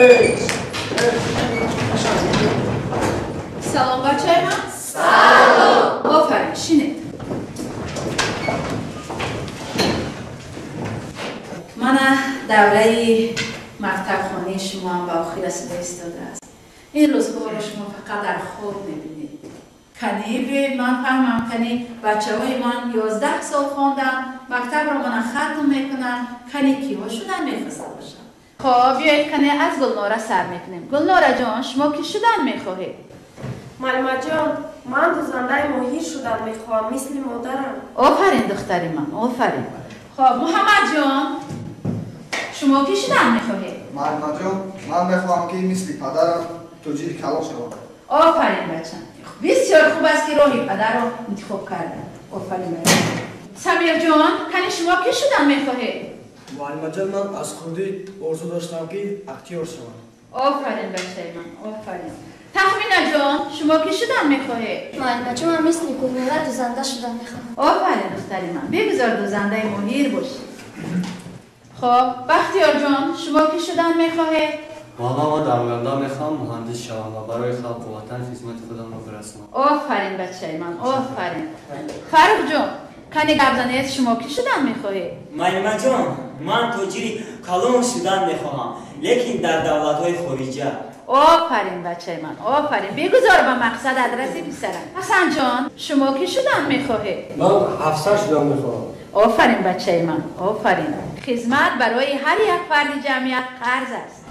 سلام بچه من. سلام. آفرین شینید. من دوره مکتب خانه شما هم به آخر رسیده ایستاده است. این روزها رو شما فقط در خواب میبینید. کنی من فهمم کنی بچه های من 11 سال خواندن، مکتب رو من ختم میکنن، کنی کیوا شدن میخواسته باشن. خب بیایید کنی از گلناره سر میکنیم. گلناره جان شما کی شدن میخواهید؟ معلمه جان من دوزنده ماهی شدن میخواهم مثل مادرم. آفرین دختری من آفرین. خب محمد جان شما کی شدن میخواهید؟ معلمه جان من میخواهم که مثل پدرم تجار کلاغ شوم. آفرین بچه. بسیار خوب است که راهی پدر رو انتخاب کردن. آفرین بچه. سمیر جان کنی شما کی شدن میخواهید؟ معلمه جان من از خودی آرزو داشتم که اکتور شوم. آفرین بچه من آفرین. تخمینه جان شما کی شدن میخواهید؟ معلمه جان من مثل گلناره دوزنده شدن میخواهم. آفرین دختری من بگذار دوزنده ماهر باشی. خب بختیار جان شما کی شدن میخواهید؟ والا من در آینده میخوام مهندس شوم و برای خلق و وطن خدمت خودم رو برسونم. آفرین بچه من آفرین. فرخ جان کنی گردنیت شما کی شدن میخواهید؟ معلمه جان من تاجر کلام شدن میخواهم لیکن در دولت‌های خارجی. آفرین بچه من آفرین بگذار به مقصد ادرسی بسرم. حسن جان شما کی شدن میخواهید؟ من افسر شدن میخواهم. آفرین بچه من آفرین. خدمت برای هر یک فرد جمعیت قرض است.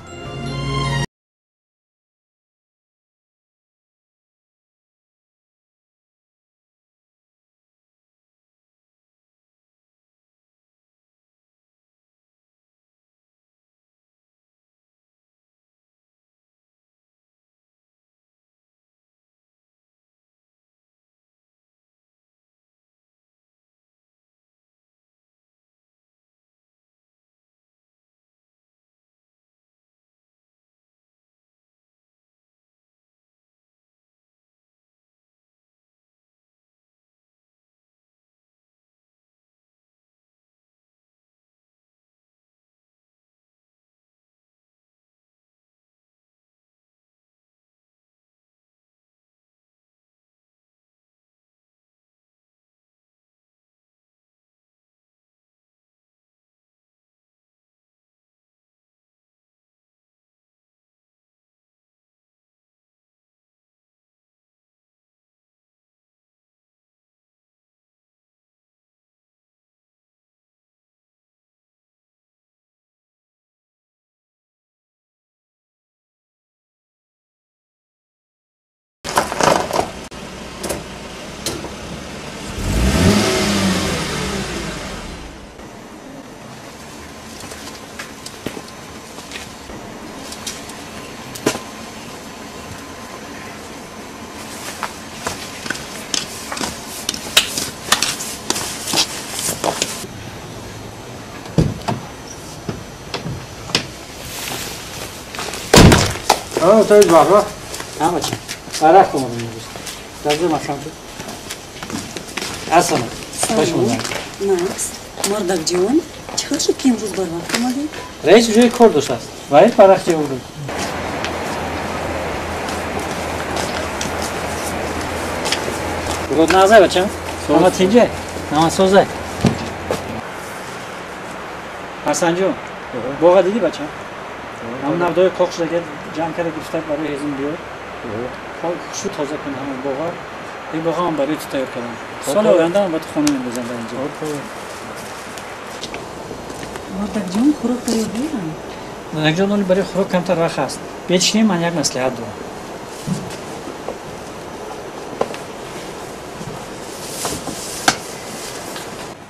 توی بابا همه چی برخ اومدم میگوست دازه مثلا تو اصلا خوش اومدن مکس مردک جون چقدر شد که امروز بر وقت اومدی؟ رئیس جوی کار داشت است باید برخ جه بود بگود نازه بچم همه تینجه نمان سوزه حسن جون باقا دیدی بچم هم نبدای کاخ شده جمع کرده گفتن برای هزین بیار شو تازه کنه همون باقا این باقا هم برای تو تایید کردم سال آینده هم باید خونه من بزن در اینجا مردک جون خوراک تایید بیرم مردک جون اولی برای خوراک کمتر رخ است بیچنیم من یک مصلحت دارم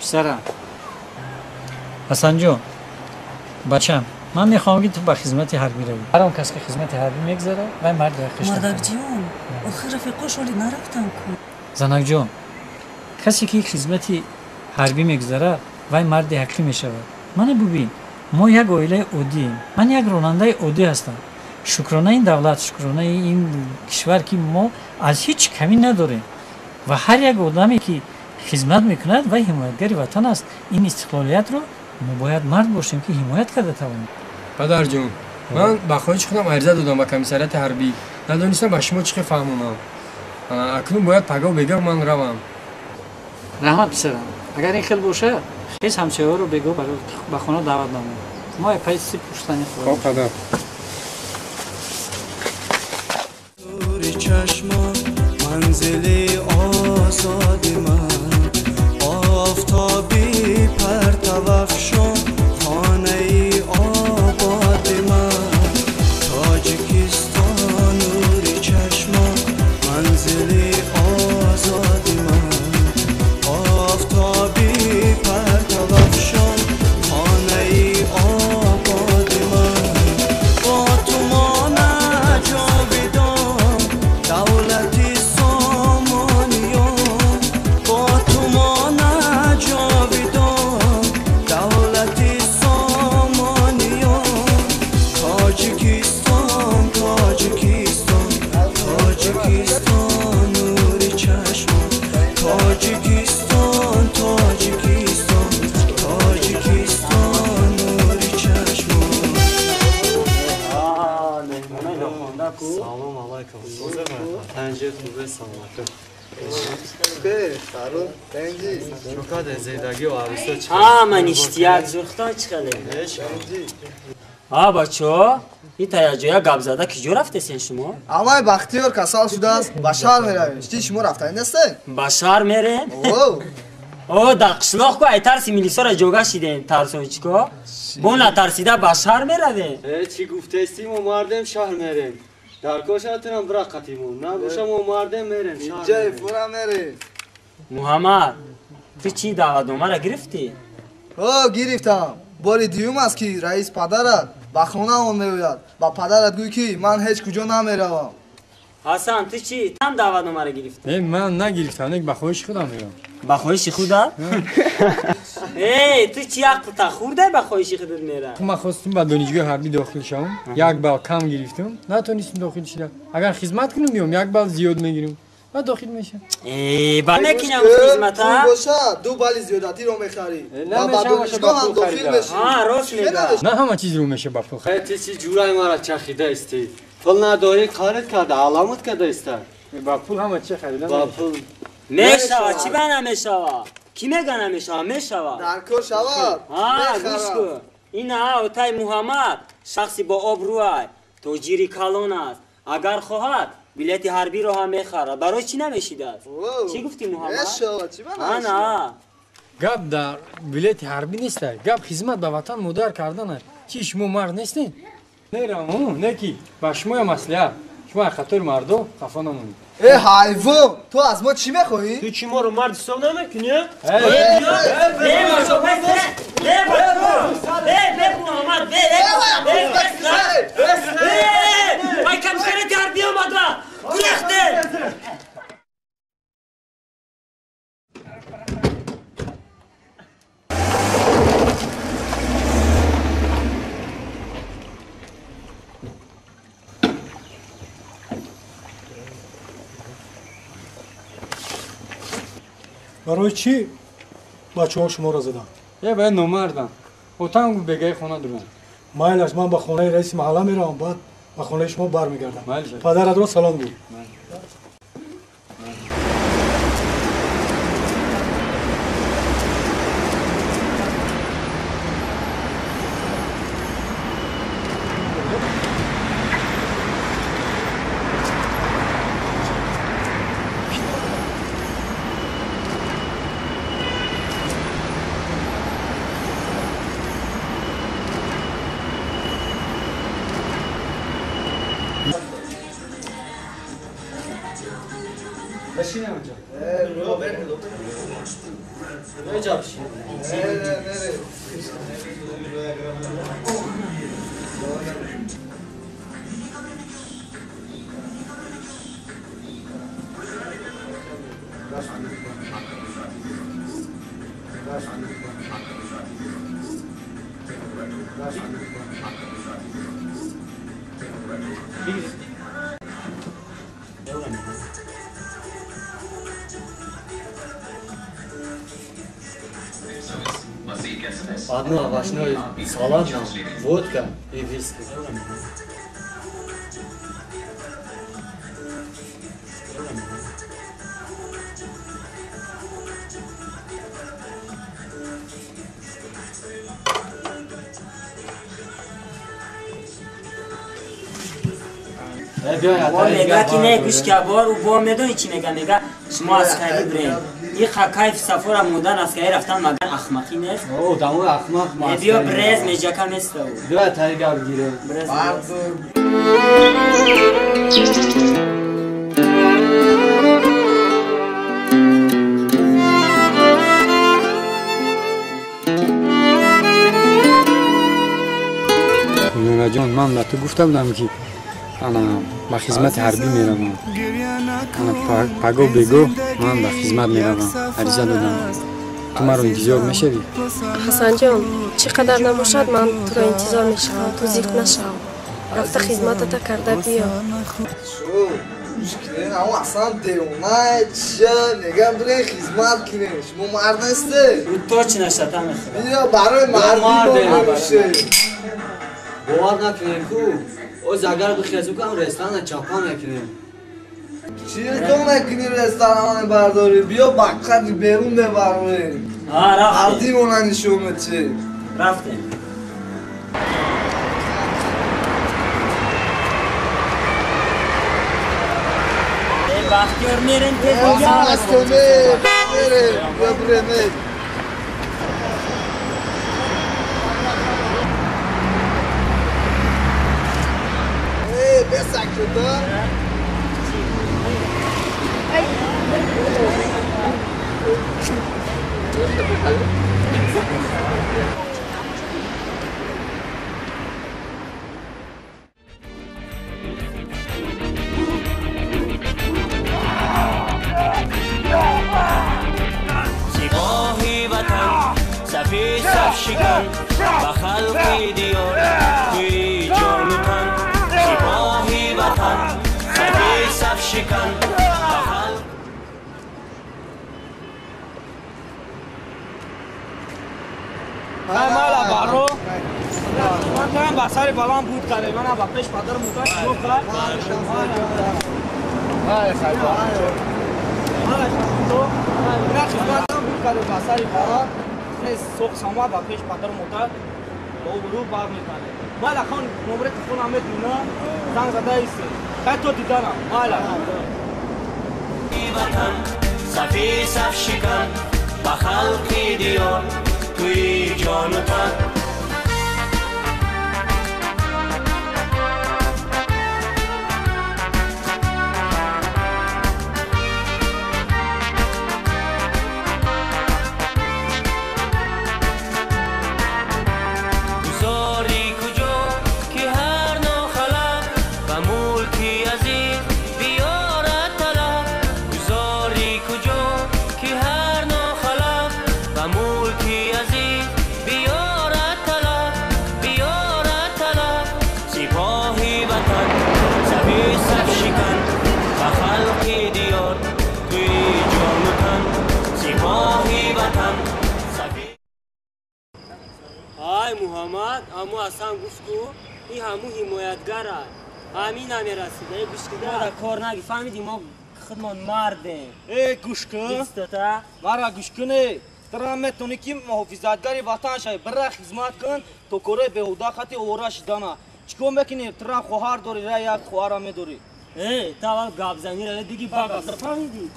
پسرم حسن جون بچم من میخوام که تو به خدمت حربی روی هر اون کس که خدمت حربی میگذره و مرد خشت مردک جون آخر رفیقاش ولی نرفتن کن زنک جون کسی که خدمت حربی میگذره و مرد حقی میشود من ببین ما یک عائله عادی من یک راننده عادی هستم شکرانه این دولت شکرانه این کشور که ما از هیچ کمی نداریم و هر یک آدمی که خدمت میکند و حمایتگر وطن است این استقلالیت رو ما باید مرد باشیم که حمایت کرده توانیم پدر جون من با خواهش خودم عرضه دادم به کمیسریت حربی ندانستم به شما چی فهمونم اکنون باید پگاه بگم من روم رحمت پسرم اگر این خیلی باشه خیز همسایه ها رو بگو به خانه دعوت نمون ما پیسی پشتنی خواهیم خب پدر چشمان منزل آزاد من آفتابی پرتو افشان خانه ای آباد من تاجیکستان نور چشمان منزل آزاد من آفتابی پرتو افشان خانه ای آباد من با تو ما نجاودان دولتی سامانیان با تو ما نجاودان دولتی سامانیان تاجیکستان تاجیکستان تاجیکستان نور چشمان تاجیکستان تاجیکستان تاجیکستان نور چشمان سلام علیکم پنجه خوبه سلامت سلام بنجی شکر زندگی و عروسا چه من اشتیاق زرختان چخله بچه این تیاجویا گب زده کجا رفته سین شما؟ اما بختیار کسال شده است به شهر میرویم چی شما رفتن نیستین؟ به شهر میره؟ در قشلاق کو ای ترسی میلیسا را جوگا شیدین ترسون چیکو؟ با نترسیده به شهر میرویم چی گفته استیم و مردم شهر میریم در کوشاتونم برا قطیمون نباشم و مردم میریم اینجا فورا میریم محمد تو چی دعوت نامه را گرفتی؟ گرفتم باری دیوم است که رئیس پدرت به خانه آن میوید با پدرت گوی که من هیچ کجا نمیروم حسن تو چی؟ تم دعوت نامه را گرفتی؟ من نگرفتم یک به خواهش خودم میرم به خواهش خودت؟ تو چی عقل تخورده به خواهش خودت میره؟ من خواستم به دانشگاه حربی داخل شوم یک بال کم گرفتم نتونستم داخل شدم اگر خدمت کنم بیام یک بال زیاد میگیرم و داخل میشم بعد نکنم خدمت ها؟ باشه دو بال زیادتی رو میخری و با دانشگاه هم داخل میشی راست میگه نه همه چیز رو میشه با پول خیلی چی جورای ما را چخیده استی پول نداری کارت کرده علامت کرده است با پول همه چه خریدم با پول میشوه چی به نمیشوه؟ کی میگه نمیشوه؟ میشوه در کار شود گوش کن این اوتای محمد شخصی با آبروی تاجری کلان است اگر خواهد بلیت حربی رو هم میخره برای چی نمیشیده است؟ چی گفتی محمد؟ نه گپ در بلیت حربی نیست گپ خدمت به وطن مدار کردن چی شما مرد نیستین؟ نه نه کی با شما مسئله شما خاطر مردو خفا نمونید حیوان تو از ما چی میخوایی؟ تو چی ما رو مرد حساب نمیکنی؟ برای چی بچه ها شما را زدن؟ باید نمردم اتاق بگه خانه درون مایلش من به خانه رئیس محله میرم بعد به خانه شما برمیگردم پدرت را سلام گو بشین اونجا کجا بشین؟ Одно овощной салат, водка и виски. با میگه که نه گوشکبار و با میدونی چی میگه شما اسکری برین این خاکای سفر مودن اسکری رفتن مگر اخمقی نیست او دمو اخمق بیا برز میجکا نیست بیا تایگه بگیره نونا جان من به تو گفته بودم که انا به خدمت حربی میروم انا پگو بگو من به خدمت میروم عریضه دادم تو مرا انتظار میشوی حسن جان چقدر نباشد من تو را انتظار میشوم تو زیق نشو رفته خدمتت کرده بیا اما اصلا دیونه چه میگم برای خدمت کنه شما مرد نیسته تو چی نشده میخواه بیا برای مردی با نمیشه باور نکنیم کو اوز اگر بخیزو کنم رستان چاپا نکنیم چیز تو نکنی رستان برداری بیا بقیت بیرون ببرمه عردی مونن شومت چه رفتیم بختیار میرین که بیا از تو میره بیا بره میر بسک تو سپاهی وطن سفید صف شکن و خلقی دیار توی جان و تن سپاهی وطن سفید صف شکن و خلق مالا بارو من کنم بسر بلان بود کرده من با پیش پدر موتر شروع کرد مالا تو اینا خدمت هم بود کرده بسر بلان سوق سما با پیش پدر موتر با برو بار میکنه مالا خان نمره تلفن هم میتونه زنگ زده ایسته خیلی تو دیدنم مالا وطن صفی صف شکن با خلقی دیار توی جان و تن گذاری کجا که هر ناخلق و ملکی عزیز بیارد طلب گذاری کجا که هر ناخلق و ملکی عزیز بیارد طلب بیارد طلب سپاهی وطن سفید صف شکن و خلقی دیار توی جان و تن سپاهی وطن های محمد اما اصلا گفت کو این همو حمایتگر همین نمیرسیده گوش کده کار نگی فهمیدی ما خودمان مردیم ای گوش کن مرا گوش کنه ترا میتونی که محافظتگری وطن شوی برای خدمت کن تو کره بهوده خطی اورش دانا چیکار میکنی ترا خواهر داری را یک خواهر هم میداری ای تا وقت گاب زنی را دیگی باقا فهمیدی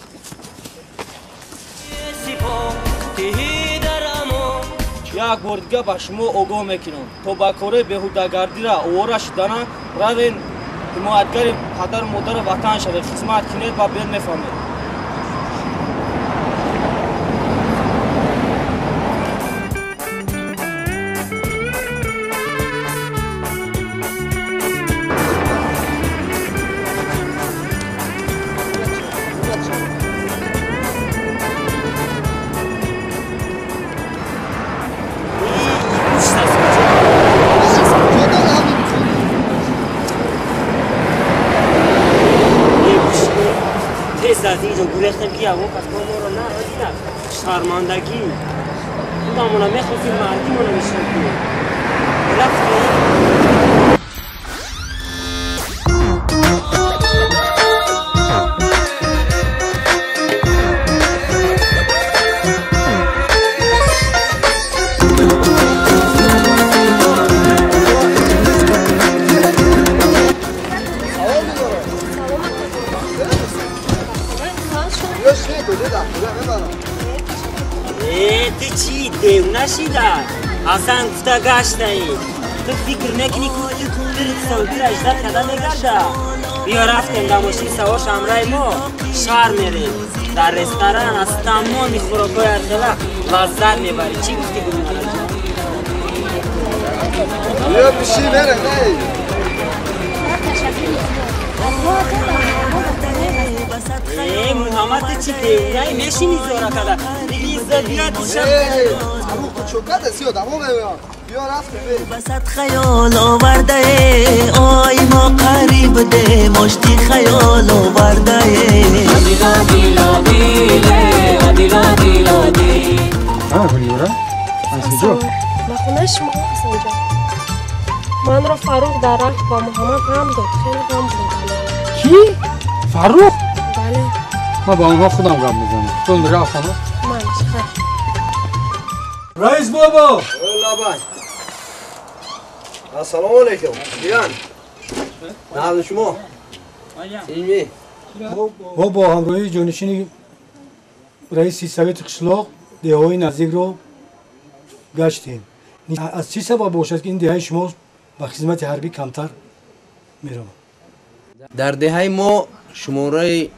یک بار دیگه به شما آگاه میکنم تو با کره بهوده‌گردی را اورش دانا روین حمایتگری پدر مادر وطن شوی خدمت کنید و بیر میفهمید از اینجا گریختم که اون پس ما رو نه دیدم شرمندگی خودمون میخواسیم مردیمون رو میشنیم رفتیم تو چی دیو نشیدن اصلا گفته گشته تو فکر نکنی که برید سعودی را اجدر کده نگرده بیا رفتیم دماشی سواش امرای ما شهر میریم در رستوران از تمامی خوراکای ارخلا لذت میبری چی گفتی گونه بیا پیشی میره نه محمد چی دیونه میشینی زورا کده همون کوچوکت سیاد همون ببینم بیا رفتیم بریم بسات خیال آورده آی ما قریب ده مشتی خیال آورده دیلا دیلا دیله دیلا دیلا دی گلیورا حسن ما خونه شما حسن جان من را فاروق در راه با محمد غم داد خیلی غم بود کی؟ فاروق؟ بله ما با اونها خودم غم میزنم تو میره خانه من خیر رئیس بابا لابای السلام علیکم بیان نام شما علمی ما با همراهی جانشین رئیس سویت قشلاق دههای نزدیک رو گشتیم از چی سبب باشد که این دهه شما با خدمت حربی کمتر میرم در دهه ما شماره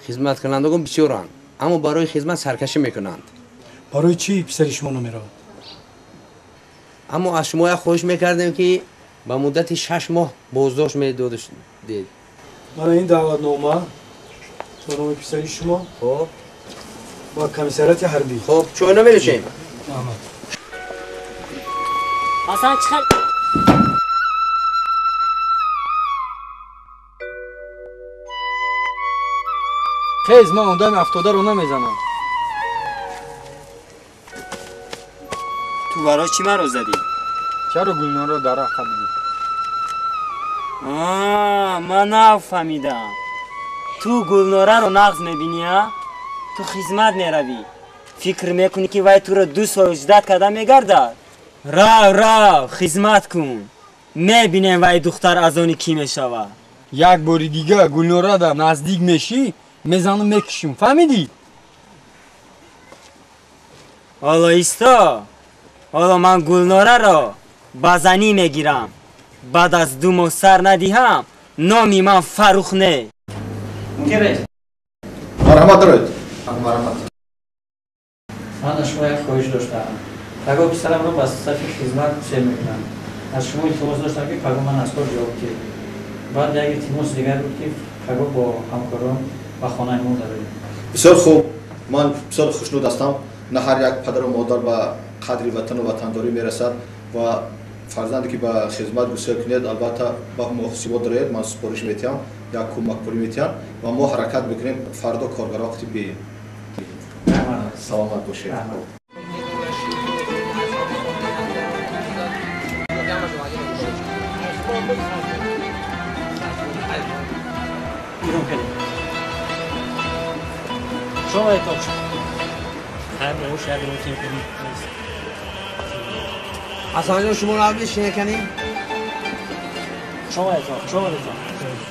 خدمت کنندگان بسیارند اما برای خدمت سرکشی میکنند برای چی پسر شما نمیرود اما از شما خواهش میکردیم که با مدت 6 ماه بازداشت میدادید من این دعوتنامه به نام پسر شما خب با کمیسریت حربی خب چون نمیرشیم حسن چخل خیز من اندام افتاده رو نمیزنم تو برای چی من رو زدی؟ چرا گلنار رو در راه قبلی من نفهمیدم تو گلناره رو نقض میبینی ها؟ تو خدمت میروی فکر میکنی که وای تو رو 2 سال اجداد کده میگردد رو خدمت کن میبینیم وای دختر از آنی کی میشوه یک باری دیگه گلناره در نزدیک میشی میزنم میکشیم فهمیدی؟ حالا ایستا حالا من گلناره را بزنی میگیرم بعد از 2 ماه سر ندیهم نامی من فروخ نه مرحمت دارید مرحمت من از شما یک خواهش داشتم پگاه پسرم رو بس صفی خدمت سیر میکنم از شما التماس داشتم که پگاه من از کار جواب که بعد یک التماس دیگر بود که پگاه با همکاران و خانه ما داریم بسیار خوب من بسیار خوشنود هستم نه هر یک پدر و مادر به قدر وطن و وطنداری میرسد و فرزندی که به خدمت گسیل کنید البته با محاسبات دارید من سپارش میتیم یک کمک پولی میتیم و ما حرکت بکنیم فردا کارگرها وقتی بیاییم سلامت باشید بیرون کنیم شما اتاق شد هر روش یک رو تیم کنیم حسن جان شما رو بشینه کنیم شما اتاق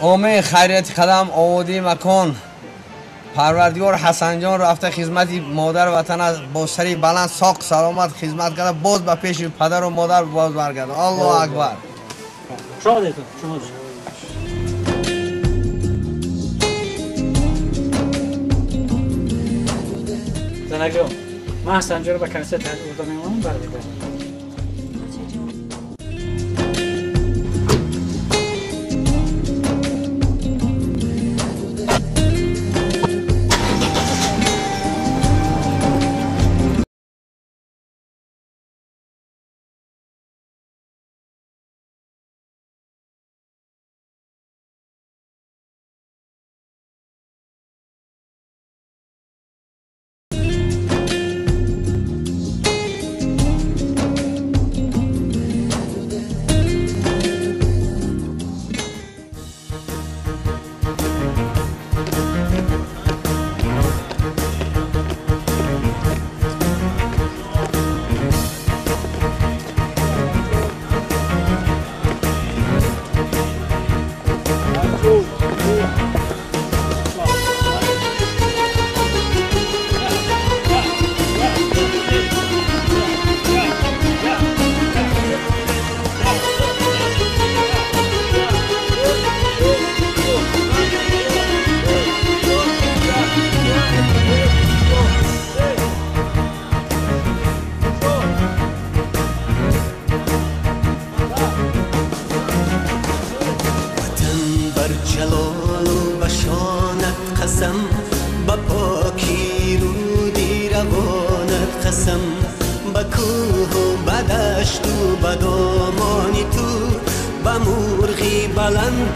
آمه خیریت قدم آوادی مکان پروردگار حسن جان رفته خدمت مادر وطن از با سری بلند ساق سلامت خدمت کرده باز به پیش پدر و مادر باز برگرده الله اکبر شما زنک جان من حسن جان رو به کنیسه تحقیق بوده میمونم برمیگردم گشت و به دامان تو به مرغی بلند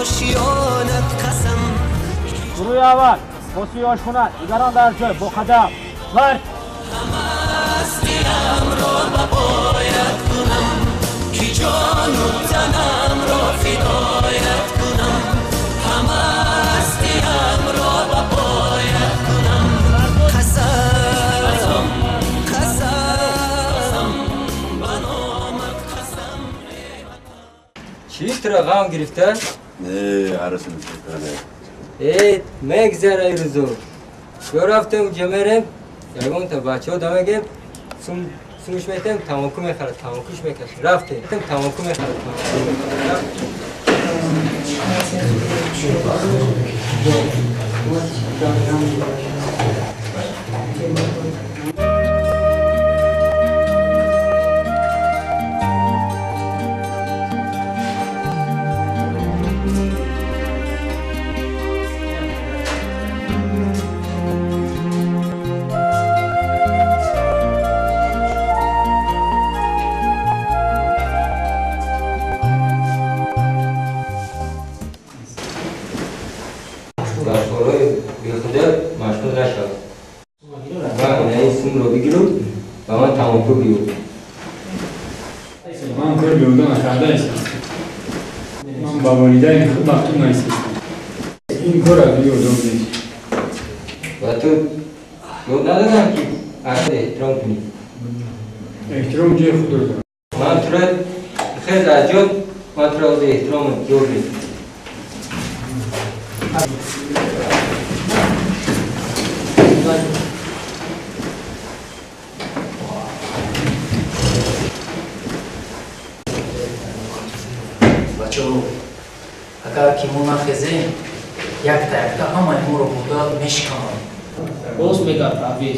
آشیانت قسم. گروه اول موسیقی آشخونت دیگران در جای با قدم مرد. همستیم را بباید کنم که جان و تنم را فدایت کنم. همستیم را بباید کنم. قسم قسم بنامت قسم. چی ترا غم گرفته؟ نه عرصه میکنه. مگذر ای روزو. شو رفتم جمرم یگون تا بچه ها دمگم سوش میتم تماکو میخرد تماکوش میکشم رفتم تماکو میخرد من کار بیودم نکرده ایستم. من با والدین خود مفتون نیستم. این کار از بیودم نیست. و تو یاد ندادم که اصلا احترام کنی. احترام جای خود رو دارم. من تو را خیلی از جد من تو را از احترام یاد میدم. بچه‌ها اگر که ما نخزیم یک تا همه ما رو بودا میشکنم. باز میگم پرویز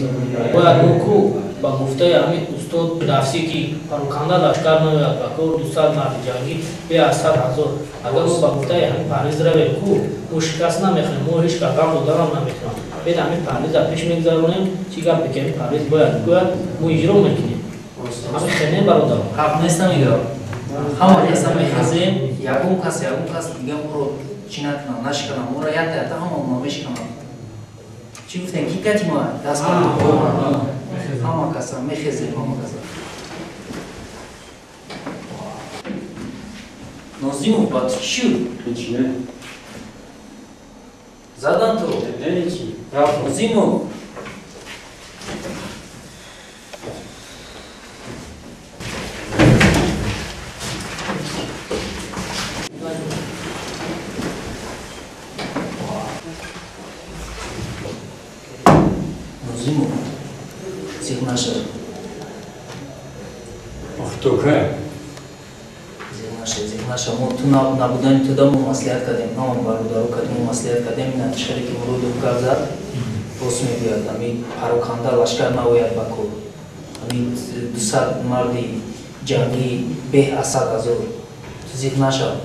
باید موکو با گفته همین استاد درسی که پروکنده لشکر نمیاد با کور 200 مرد جنگی به 100,000 اگر او با گفته همین پرویز روی کو او شکست نمیخنه ما هیچ کار غم دارم نمیکنم بید همین پرویز را پیش میگذارونیم چی گپ بکنیم پرویز باید بگوید ما اجرا میکنیم همین خنه برادرم حق نیست نمیگم همه کس میخزیم یکون کس دیگه ما رو چی نکنم نشکنم ما رو یک تا همه ما میشکنم چی گفتن کی کتی ما دست با همه کس میخزیم همه کس نازیمو بات چی شد؟ چیه؟ زدن تو؟ نه چی؟ رفت نازیمو Зигнаша. Хто ка? Зигнаша. Мо ту набудани туда мо маслиҳат кардем. Ҳамон бародару кардем, мо маслиҳат кардем. Ина тишкаре ки муруду карзад, бос мебиёд. Ами пароканда лашкар наояд ба кор. Ами 200 марди ҷангӣ беҳ аз 100,000. Зигнаша.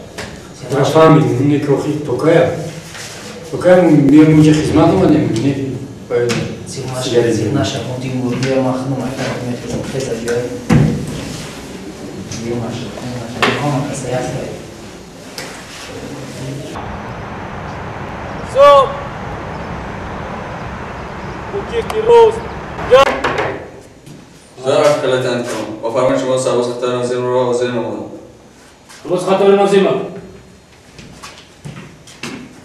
Рафамид, не кохи токая. Токая миём уҷа хизмат омадем. Зигнаша, мо димур биё махнум айтам мехизам хеза ҷоя. Зигнаша, ҳама каса як кай. Стоп! Букирки рост. Зараз лейтенант Кром. По фарме шумо сабос хатар назим ро вазир намудам. Роз хатар назима.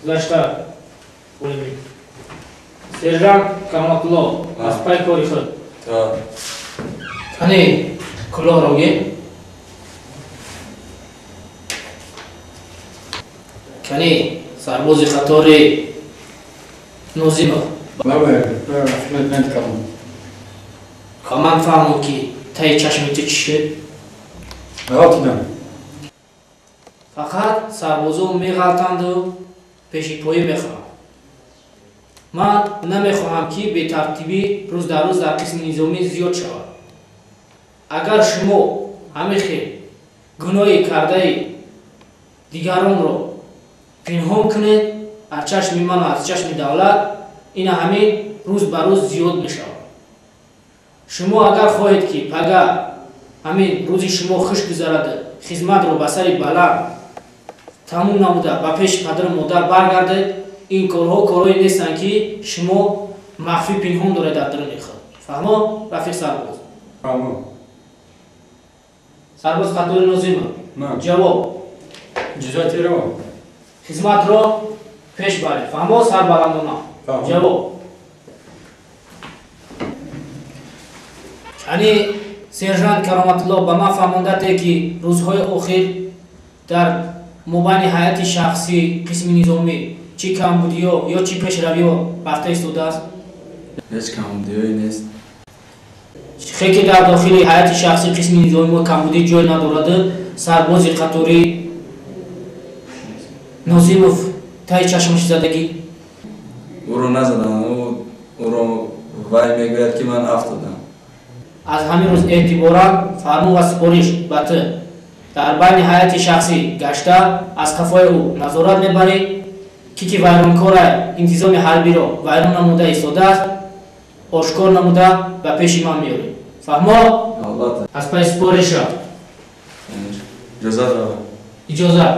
Лаштар. Улми. Сержант Каматулло, аз пай кори худ. Ани куло роге. Кани сарбози хатори Нозима. Баба, хизмат кардам. Каман фаҳмон ки таи чашми ту чӣ шуд? Ратидам. Фақат сарбозо меғалтанду пеши пои мехоҳам. Ман намехоҳам ки бетартибӣ рӯз дар рӯз дар қисми низомӣ зиёд шавад. Агар шумо ҳамин хел гуноҳи кардаи дигаронро пинҳон кунед аз чашми ману аз чашми давлат, ина ҳамин рӯз ба рӯз зиёд мешавад. Шумо агар хоҳед ки пага ҳамин рӯзи шумо хуш гузаради хизматро ба сари баланд тамом намуда ба пеши падару модар баргардед. ин корҳо корҳое нестанд ки шумо махфӣ пинҳон доред дар даруни худ. фаҳмо рафиқ сарбоз? фаҳмо. сарбоз қатори нозима. ҷавоб. ҷизотиро. хизматро пеш баред. фаҳмо сарбаландона. ҷавоб. яъне сержант кароматулло ба ман фаҳмондате ки рӯзҳои охир дар мобайни ҳайати шахсӣ қисми низомӣ чи камбудиё ё чи пешравиё рафта истодааст? ҳеҷ камбудиёе нест. чиқе ки дар дохили ҳайати шахсӣ қисми низомӣ камбудӣ ҷой надорад, сарбози қатори Нозимов таи чашмаш задагӣ? Ӯро назадам, ӯро вай мегӯяд ки ман афт додам. аз ҳамин рӯз эътиборан фармон ва супориш ба ту дар байни ҳайати шахсӣ гашта аз қафои ӯ назорат мебарӣ ки вайронкора интизоми ҳарбиро вайрон намуда истодааст, ошкор намуда ба пеши ман меорӣ. фаҳмо? албатта. аз пай супориша иҷозат равад. иҷозат.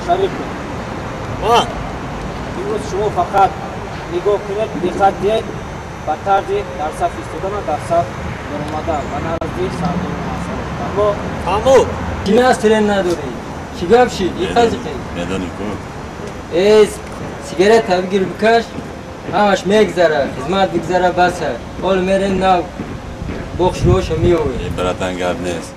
шариф ман имрӯз шумо фақат нигоҳ кунед, диққат диҳед ба тарзи дар саф истодан ва дар саф баромадан ва назди сардори масъул. фаҳмо? фаҳмо. чӣ настрен надорӣ? чӣ гап шид? иқазиқи медони ку сигарета бигир бикаш, ҳамаш мегзара, хизмат бигзара баса. ҳол мерем на бохшиҳошо меовӣ. братан гап нест.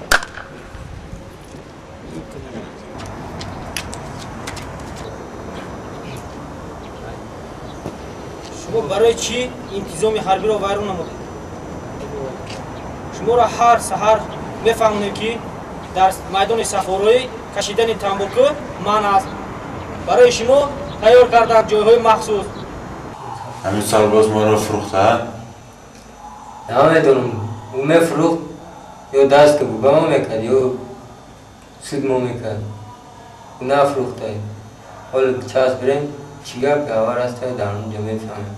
шумо барои чӣ интизоми ҳарбиро вайрон намудед? шуморо ҳар саҳар мефаҳмонем ки дар майдони сафороӣ кашидани тамбоку манъ аст. барои шумо тайёр карданд ҷойҳои махсус. ҳамин сарбоз моро фурӯхта? намедонам ӯ мефурӯхт ё даст ба мо мекард ё суд мо мекард. ӯ нафурӯхта. ҳол час бирем чӣ гап авар аст дар онҷо мефаҳмем.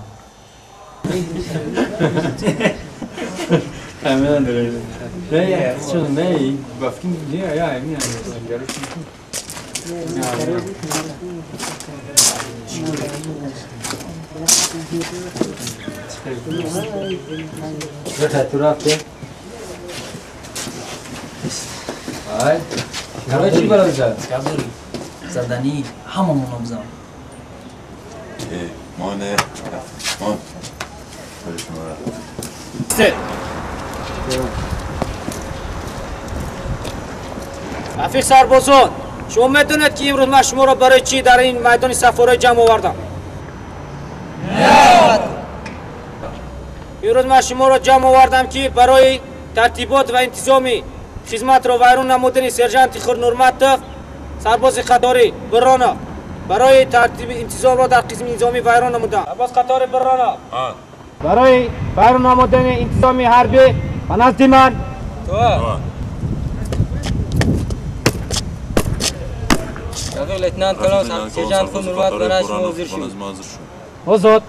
Tu rafte? Ay. Nima chi bo'ladi? Kabul. Zadani hammamon obzam. مانه مان рафиқ сарбозон, шумо медонед ки имрӯз ман шуморо барои чӣ дар ин майдони сафораӣ ҷамъ овардам? имрӯз ман шуморо ҷамъ овардам ки барои тартибот ва интизоми хизматро вайрон намудани сержанти Хурнурматов, сарбози қатори Биронов, барои тартиби интизомро дар қисми низомӣ вайрон намудам. Сарбоз қатори Биронов, барои вайрон намудани интизоми ҳарбӣ ба назди ман. Равиқ лейтенант Калон сержант Хурнурмат ба назди шумо ҳозир шуд. озод.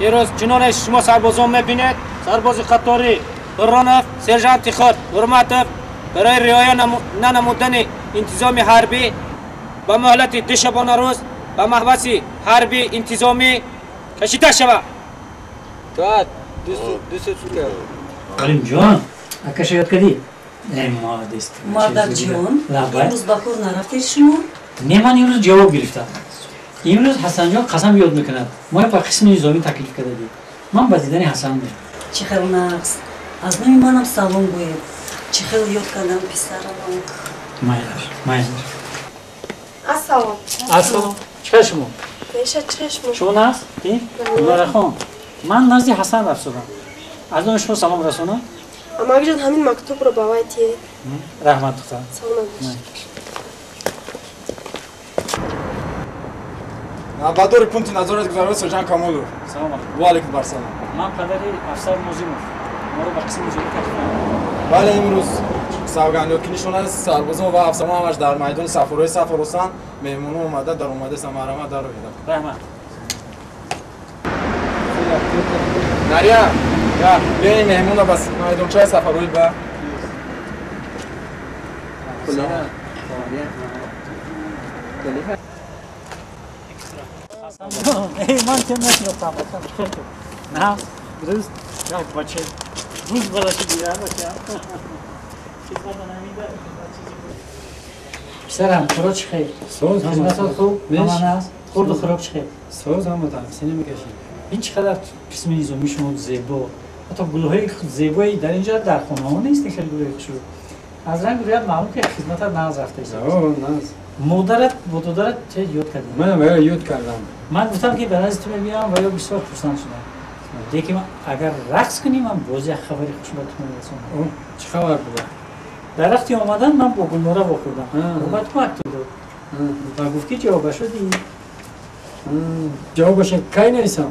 имрӯз чуноне шумо сарбозон мебинед, сарбози қатори Биронов, сержанти Хурнурматов барои риоя нанамудани интизоми ҳарбӣ ба муҳлати 2 шабона рӯз ба маҳбаси ҳарбӣ интизомӣ кашида шавад. Тоат, дусу чука. Алимҷон, акаша ёд кардӣ? Молодец. Мардакҷон, имрӯз ба кор нарафтед шумо? Не, ман имрӯз ҷавоб гирифтам. имрӯз Ҳасанҷон қасам ёд мекунад. Мо ба қисми низомӣ таклиф карда дидем. Ман ба дидани Ҳасан меram. Чӣ хел нағз. Аз номи манам салом гӯед. Чӣ хел ёд кардам писарамро. Майр. Ассалом. Ассалом. Чиқар шумо? Беша чишмо. Шумо наст? Ти? Умарахон. Ман назди Ҳасан рафтодам. Аз номи шумо салом расонам? Амакҷон ҳамин мактубро ба вай тиҳед. Раҳмат духтар. Салом беш. Навбадори пункти назорат гузарони сержант Камолов. Салом алейкум. Ва алейкум барсалом. Ман падари афсар Нозимов. Моро ба қисми низомӣ таклиф намудам. بله امروز سوگندی‌کنیشون از سربازان و افسران همش در میدان سفرهای سفر هستند. مهمون اومده در اومده سمرمه در رو بیدم. رحمت. نریا یا بیاین مهمون رو بس میدان چای سفرهای با من که نمی‌تونم نه روز یا بچه روز بلاشی دیگر باشه سرم خوراک چی خیلی؟ سوز خدمتات خوب؟ امان است؟ خورد و خوراک چی خیلی؟ سوز هم تنفسی نمیکشید. این چقدر قسم نظامی شما زیبا حتی گلوهای زیبایی در اینجا در خونه ها نیست که خیلی گلوهای خوشو از رنگ گلویت معلوم که خدمتت ناز رفته ایست ناز مادرت با دادرت چه یاد کردی؟ من برای یاد کردم من گفتم که برای تو بیام و یا بسیار پرسان شدم دیگه من اگر رقص کنیم من بازی خبری خوش بهتون میرسونم چه خبر بوده؟ در وقتی آمدن من با گلناره بخوردم بعد تو مکتوب داد و گفت که جواب شدی جوابش کی نویسم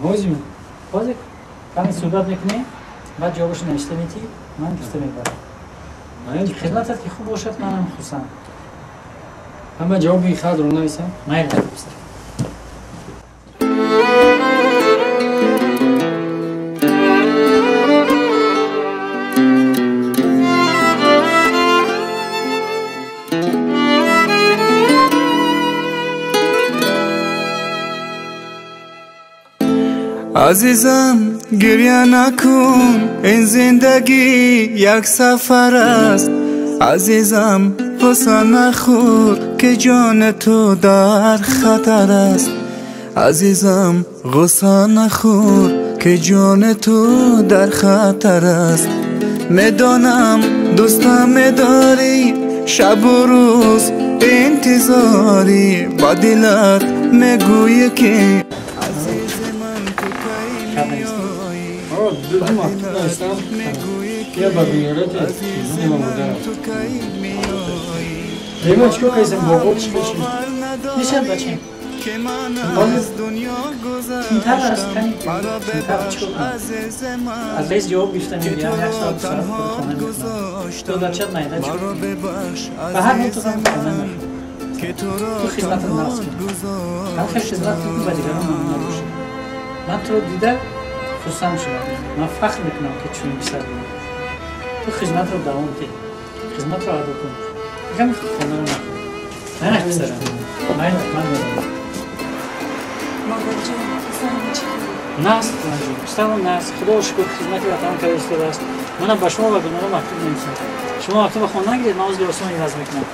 حاضی کمی صحبت میکنی بعد جوابش نوشته میتی من گفته میبرم خدمتت که خوب باشد منم خوشم همه جوابی خود رو نویسم میل در بستر عزیزم گریه نکن این زندگی یک سفر است عزیزم غصه نخور که جان تو در خطر است عزیزم غصه نخور که جان تو در خطر است میدانم دوستم میداری شب و روز انتظاری با دلت میگویی که دو مکتوب نوشتم یا با بیارت زنی مادرم دیما چیکار کردیم با خود چی بشیم؟ میشن بچه تینتر است کنی تینتر چیکار کنم از لیز جواب گفتم میگم یک ساعت ساعت خانه میکنم تو در چند مایده چیکار کنم به هر نوع تو خانه میکنم تو خدمت رو نرس کنم هم خیلی خدمت کنم و دیگران هم نباشه من تو رو دیده خوشم شدم من فخر میکنم که چون بیشتر بودم تو خدمت رو دوام ده خدمت رو ادا کن میگم خانه رو نکن من بسرم من میدونم نه است بستم نه است خدا شکر خدمتی وطن کرده استاده است منم با شما و گناه مکتوب نمیسم شما مکتوب خانه نگیرید من از لباسان عوض میکنم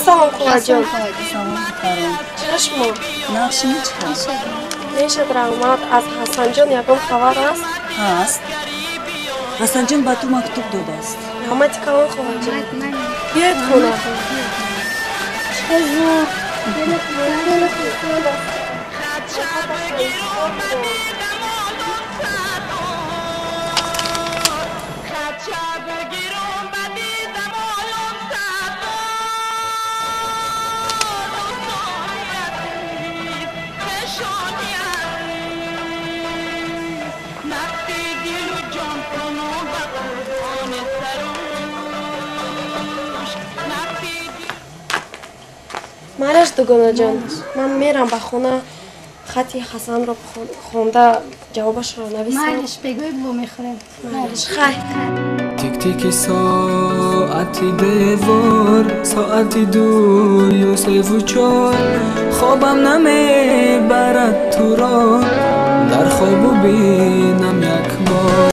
سلام خواه جان چشمو نقشی چه میشه در اومد از حسن جان یکم خبر است؟ هست حسن جان با تو مکتوب داده است همه تکان خواه جان بیاید خونه مرش دوگانه جان من میرم به خونه خطی حسن رو خونده جوابش رو نویسم مرش بگوی بو میخورم مرش خیلی که ساعتی دیوار ساعتی دور یوسف و چار خوابم نمیبرد تو را در خواب بینم یک بار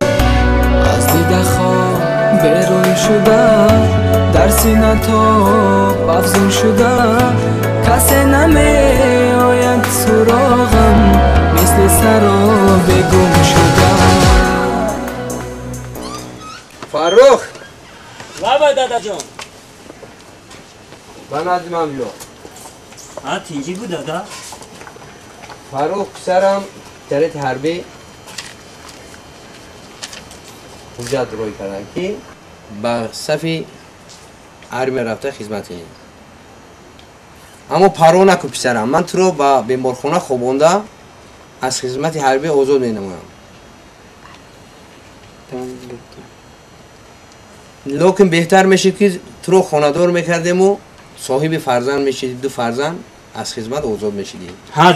از دیده خواب بیرون شده در سینه تاب افزون شده کسی نمی آید سراغم مثل سراب گم شده فرخ بابا دادا جان بنادی من بیا تینجی بود دادا فرخ پسرم ترت حربی حجت روی کردن که با صفی حربی رفته خدمتی اما پرو نکو پسرم من تو رو با بیمارخانه خوابونده از خدمت حربی آزاد مینمایم لیکن بهتر میشه که تو رو خانه‌دار میکردیم و صاحب فرزند میشید دو فرزند از خدمت آزاد میشیدیم ها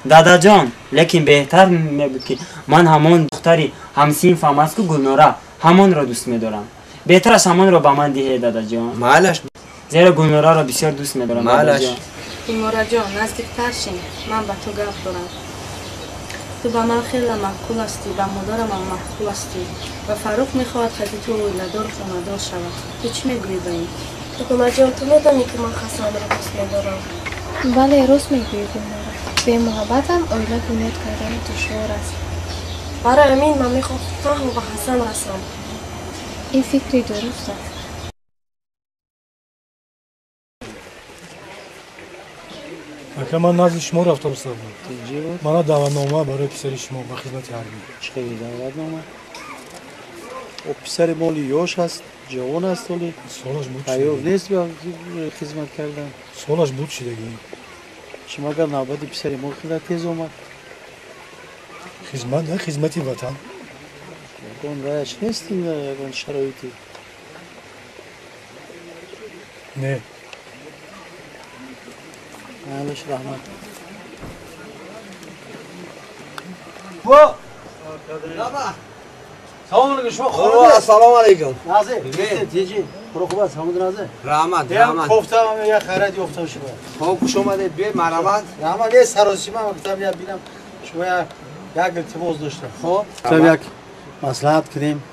دادا جان لیکن بهتر میبود که من همون دختری همسینفم است که گلنوره همون را دوست میدارم بهتر از همون را به من دهی دادا جان معلش زیرا گلنوره را بسیار دوست میدارم دادا جان ایمورا جان نزدیکتر شین من به تو گفت دارم تو به من خیلی محکول هستی به مادرم هم محکول هستی و فاروق میخواهد خیلی تو ویلدار خاندار شود تو چی میگویی به این؟ حکومت جان تو میدانی که من خسان را دوست میدارم بله راست میگویی گلنوره به محبتم اویلا بنیاد کردن دشوار است برای امین من میخوام تنها به حسن رسم این فکری درست است اکنون من نزد شما رفته بستم من دعوتنامه برای پسر شما به خدمت حربی چه دعوتنامه؟ او پسر مالی یاش هست جوان است ولی سالش بود تیار نیست به خدمت کردن سالش بود شدگی شما اگر نوبت پسر ما خیلی تیز آمد خدمت نه خدمتی وطن یکان رایش نیستیم در یکان شرایطی نه معلش رحمت سلام علیکم شما خوبه سلام علیکم نازه تیجی برو خوب است حمود نازه رحمت گفتم یه خیرات یافتم شما خوب خوش اومدید به مرحمت رحمت یه سرازی من گفتم بیا ببینم شما یک ارتباط داشته خب یک مصلحت کنیم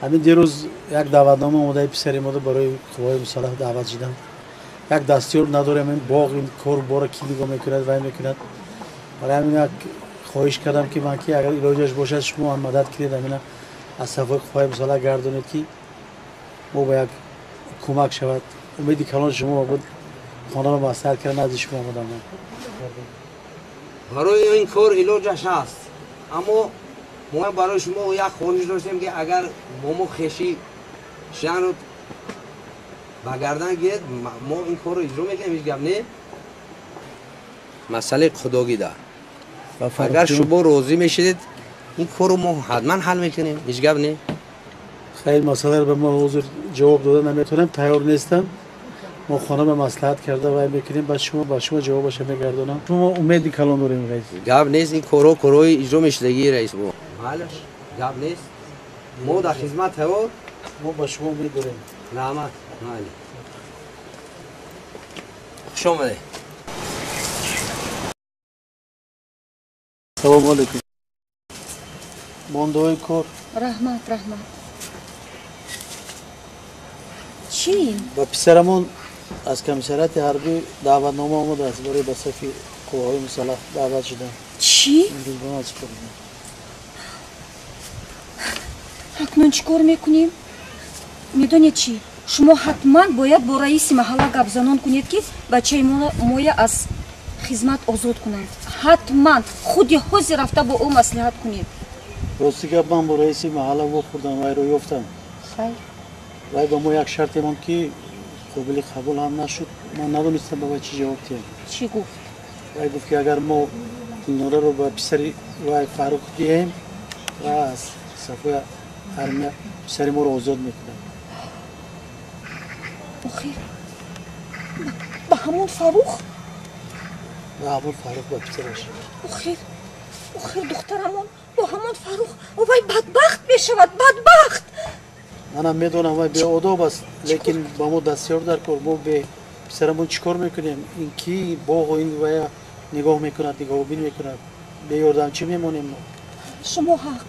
همین دیروز یک دعوتنامه اومده پسر ما برای خوبای مصالح دعوت شدم یک دستیار ندارم این باغ این کار بارا کی نگاه میکند و میکند برای همین یک خواهش کردم که من که اگر علاجش باشد شما هم مدد کنید همین از صفای خوبای مصالح گردونید که ما با یک کمک شود امیدی کلان شما بود خانه رو مسئله کردن از شما آمدم برای این کار علاجش هست اما ما برای شما یک خواهش داشتیم که اگر ما خشی شن رو بگردن گید ما این کار رو اجرا میکنیم هیچ گپ نه مسئله خداگی ده اگر شما راضی میشید این کار رو ما حتما حل میکنیم هیچ گپ نه خیلی مسئله رو به ما حضور جواب داده نمیتونم تیار نیستم ما خانه به مصلحت کرده و میکنیم بعد شما با شما جوابش میگردونم شما امیدی کلان داریم رئیس گپ نیست این کارو اجرا میشدگی رئیس ما معلش گپ نیست ما در خدمت هوا ما با شما امید داریم رحمت مالی خوش آمده سلام علیکم ماندوی کار رحمت چی؟ با پسرمون از کمیسریت حربی دعوتنامه آمده است برای به صفی قوای مسلح دعوت شدن چی؟ اکنون چیکار میکنیم؟ میدونید چی؟ شما حتما باید با رئیس محله گپ زنان کنید که بچه مویا از خدمت آزاد کنند حتما خود حوزی رفته با او مصلحت کنید راستی که من با رئیس محله بخوردم وای رو یافتم خیر وای با ما یک شرط من که قابل قبول هم نشد من ندونستم با چی جواب دیم چی گفت؟ وای گفت که اگر ما نوره رو با پسری وای فاروق دیم و از صفای حرمه پسری ما رو آزاد میکنم آخیر با همون فاروق؟ با همون فاروق با پسرش آخیر دخترمون با همون فاروق وای بدبخت بشود بدبخت منم میدونم و به آداب است لیکن با ما دستیار در کار ما به پسرمون چیکار میکنیم این کی باغ و این ویا نگاه میکند نگاه بین میکند به یاردم چی میمونیم ما شما حق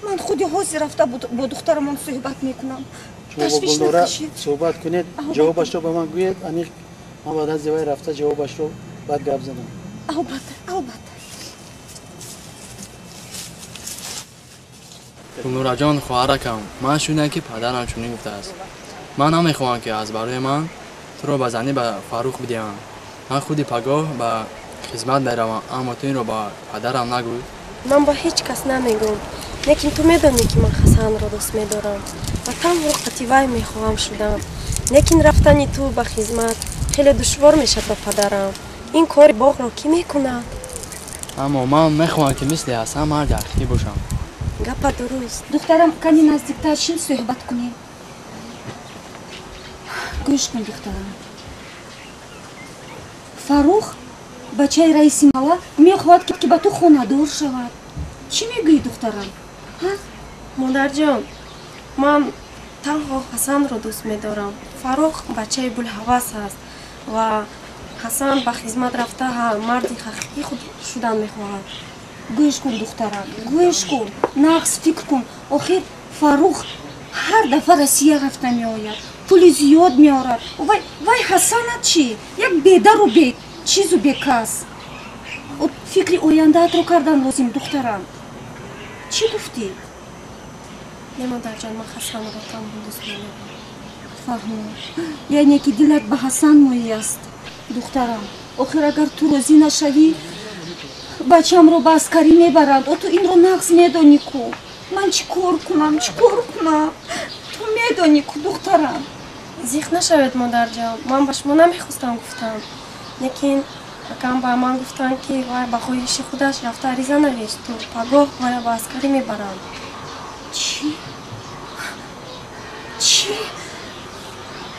من خودی حاضر رفته با دخترمون صحبت میکنم شما با گلناره صحبت کنید جوابش رو به من گوید انیق من بعد از وای رفته جوابش رو بعد گپ زدم البته گلنوره جان خواهرکم من شنیدم که پدرم چنین گفته است من نمیخواهم که از برای من تو رو به زنی به فاروق بدیم من خودی پگاه به خدمت میروم اما تو این رو با پدرم نگوی من با هیچ کس نمیگم لیکن تو میدونی که من حسن رو دوست میدارم و تنها وقتی وای میخواهم شدم لیکن رفتنی تو به خدمت خیلی دشوار میشد به پدرم این کار باغ رو کی میکند اما من میخواهم که مثل حسن مرد حقیقی باشم گپ درست دخترم کمی نزدیکتر شین صحبت کنیم گوش کن دخترم فاروق بچه رئیسی مالا میخواد که با تو خانه‌دار شود چی میگویی دخترم؟ مادر جان من تنها حسن رو دوست میدارم فاروق بچه بلحواس است و حسن به خدمت رفته مردی حقیقی خود شدن میخواهد گوش کن دخترم گوش کن نقص فکر کن آخر فاروق هر دفعه روسیه رفته میآید پول زیاد میآورد وای حسنت چی یک بیدر و بی چیز و بیکس فکر آینده‌ات رو کردن لازم دخترم چی گفتی؟ نه مادر جان من حسن رو تمام دوست میدارم فهمم یعنی که دلت به حسن مایل است دخترم آخر اگر تو راضی نشوی بچم رو به عسکری میبرند و تو این رو نقص میدانی کو من چیکار کنم تو میدانی کو دخترم زیخ نشوید مادر جان من به شما نمیخواستم گفتم لیکن کم با من گفتن که وای با خواهش خودش رفته عریضه نوشت تو پگاه وای با عسکری میبرند چی؟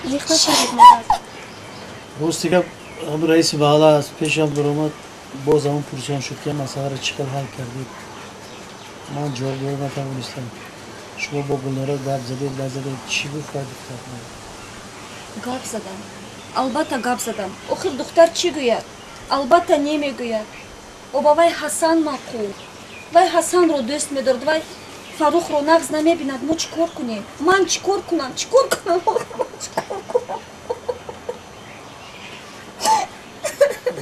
زیخ نشوید مادر روز دیگه هم رئیس بالا از پیشم درآمد باز همون پرسیان شد که مسئله رو چقدر حل کردید من جواب نتوانستم شما با گلناره گپ زدید نزدید چی گفت دختر گپ زدم البته گپ زدم آخر دختر چی گوید البته نمیگوید او با وای حسن مقول وای حسن رو دوست میدارد وای فاروق رو نقص نمیبیند ما چیکار کنیم من چیکار کنم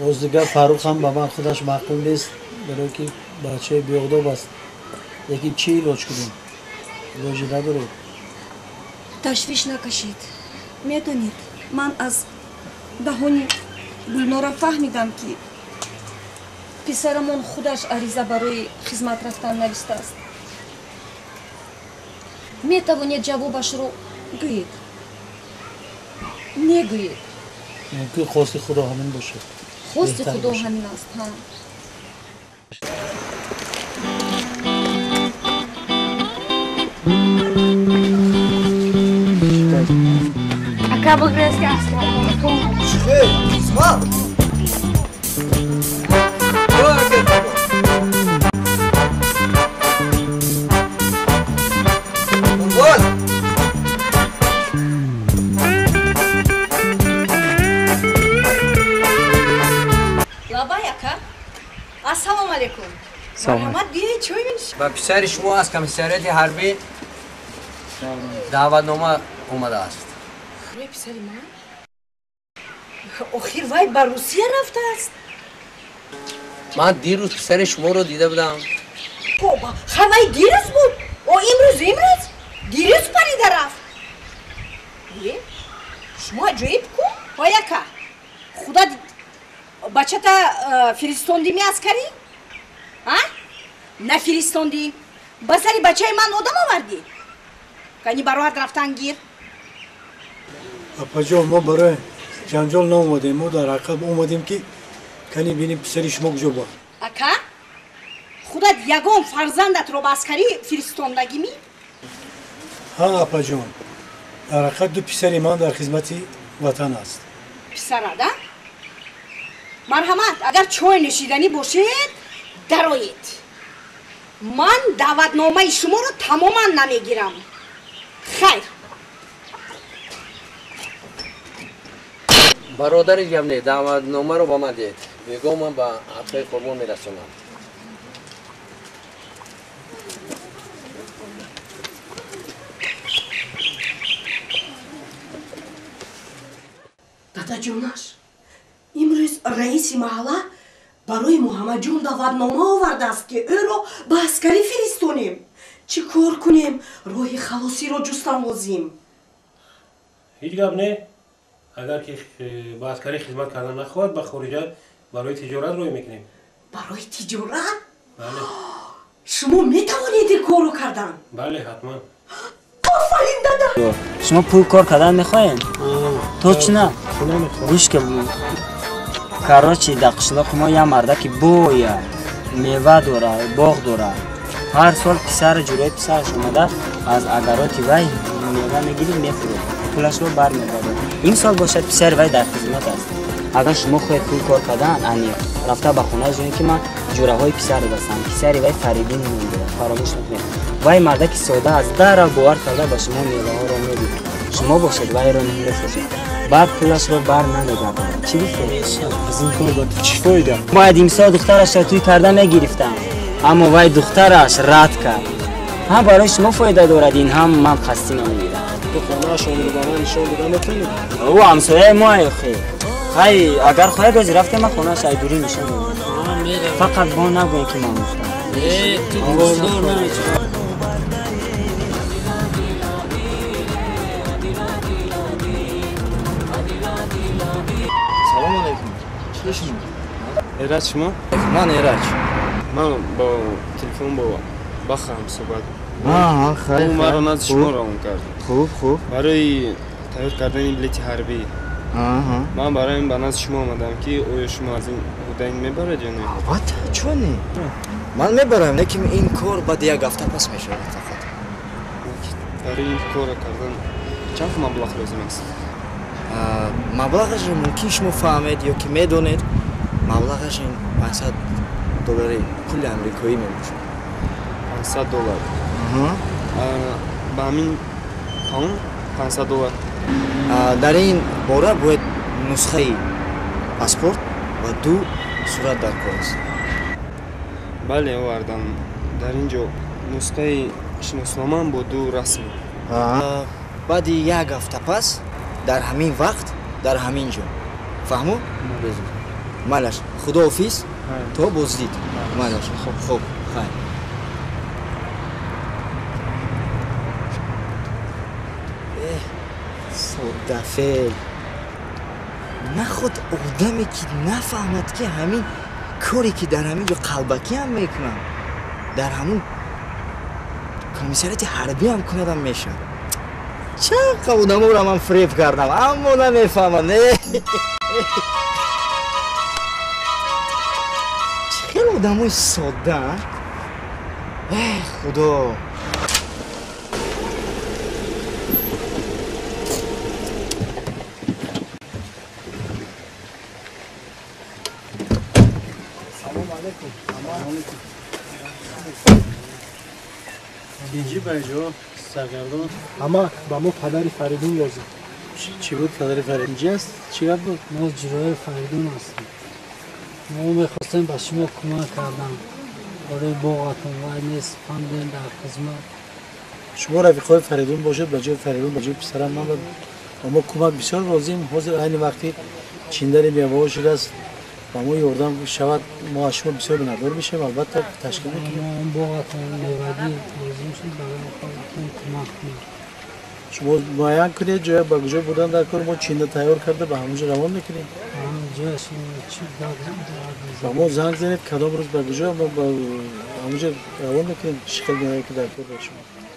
روز دیگه فاروق هم با من خودش معقول نیست برای که بچه بیاداب است لیکن چی علاج کنیم علاجی نداره تشویش نکشید میدونید من از دهانی گلناره فهمیدم که پسرمون خودش عریضه برای خدمت رفتن نوشته است میتوانید جوابش رو گویید نگویید ممکن خواست خدا همین باشه خواست خدا همین است Acabo de rasgar as Assalomu alaykum. Marhamat biya choy berish. با پسر شما از کمیساریات حربی دعوتنامه اومده است. روی پسر من؟ آخر وای به روسیه رفته است. من دیروز پسر شما رو دیده بودم. بابا خبری دیروز بود. و امروز دیروز پریده رفت. شما عجیب کن. باید خدا بچه تا فریستوندی می عسکری؟ نه فریستوندی؟ بسری بچه من آدم آوردی؟ کنی برایت رفتن گیر؟ اپا جان ما برای جنجال نامودیم ما در عقب اومدیم که کنی بینیم پسری شما کجا با اکا؟ خودت یگان فرزندت رو به عسکری فریستوندگی می؟ ها اپا جان در عقب دو پسری من در خدمت وطن است پسرادا؟ مرحمت اگر چای نشیدنی باشید درایید من دعوتنامه شما رو تماما نمیگیرم خیر برادر گمنه دعوتنامه رو با من دید. بگو من با عطای قربان میرسونم. دادا جونаш امروز رئیس محله برای محمد جون دعوتنامه آورده است که او رو به عسکری فرستونیم. چی کار کنیم؟ راه خلاصی رو جستن لازم. هیچ گپ نه. اگر که با عسکری خدمت کردن نخواهد با خارجه برای تجارت روی میکنیم. برای تجارت؟ بله. شما میتوانید این کارو کردن؟ بله حتما. آفرین دادا. شما پول کار کردن میخواین؟ تو چی نه؟ گوش که کاروچی در قشلاق ما یه مرده که بویا میوه داره باغ داره هر سال پسر جلوی پسرش اومده از اگرات وی میوه میگیرید میفروه پولش رو برمیگرده. این سال باشد پسر وی در خدمت است. اگر شما خواهید پول کار کردن انی رفته به خونه جون که من جوره های پسر رو دستم پسری وی فریدین میگیره فراموش نکنید. وی مرده که ساده از در باور کرده به شما میوه ها رو میدید. شما باشد وی رو نمیفروشید بعد پولش رو بر نمیگردن. چی بفرمایید؟ از این کار با چی فایده؟ باید امسال دخترش را توی کرده میگرفتم اما وای دخترش رد کرد. هم برای شما فایده دارد این هم من قصدی نمیگیرم. تو خانه شما رو به من نشان دادن میتونید؟ او همسایه ما خیلی خیلی اگر خواهد از رفته من خانه شای دوری نشان میدم. فقط با نگوین که من گفتم. سلام علیکم. چی شما؟ ایرج شما؟ من ایرج. من با تلفن با خواهم صحبت. ها خیلی. او مرا نزد شما روان کرد. خوب. برای تایید کردن بلیط حربی. من برای این به نزد شما آمدم که آیا شما از این هودین میبرید یا نه؟ البته چونه؟ من میبرم لیکن این کار بعد یک هفته پس میشه فقط. برای این کار کردن چند مبلغ لازم است؟ مبلغش ممکن شما فهمید یا که میدونید مبلغش این $500 پول امریکایی میشه. $500 با همین پاوند $500 در این باره باید نسخه پاسپورت و 2 صورت در کار است. بله آوردم. در اینجا نسخه شناسنامه با 2 رسم. بعد یک هفته پس در همین وقت در همین جا فهمو؟ مالش خداحافظ تا بازدید. مالش خوب خیر. صدفه نخود آدمی که نفهمد که همین کاری که در همین جا قلبکی هم میکنم در همون کمیساریت حربی هم کندم میشه. چقدر آدم رو من فریب کردم اما نمیفهمم. چقدر آدم های ساده. ای خدا. اینجی بجا سرگردان اما با ما پدر فریدون لازم. چی بود پدر فریدون؟ اینجا است؟ چی بود؟ ما جرای فریدون هستیم. ما میخواستیم به شما کمک کردم برای باغتون و نیست فهمیدین در خدمت. شما رفیقای فریدون باشد بجای فریدون بجای پسرم من اما کمک بسیار لازم. حاضر این وقتی چیندن میوه شده است و ما یاردم شود ما شما بسیار بنادر میشیم البته تشکیل میکنیم. ما باغتون میوادی لازم شد برای خودتون کمک کنیم. شما معین کنید جای بگجای بودن در کار ما چینده تیار کرده به همونجا روان میکنیم. جای شما چی با ما زنگ زنید کدام روز بگجای ما با همونجا روان میکنیم شکل میایی که در کار باشیم.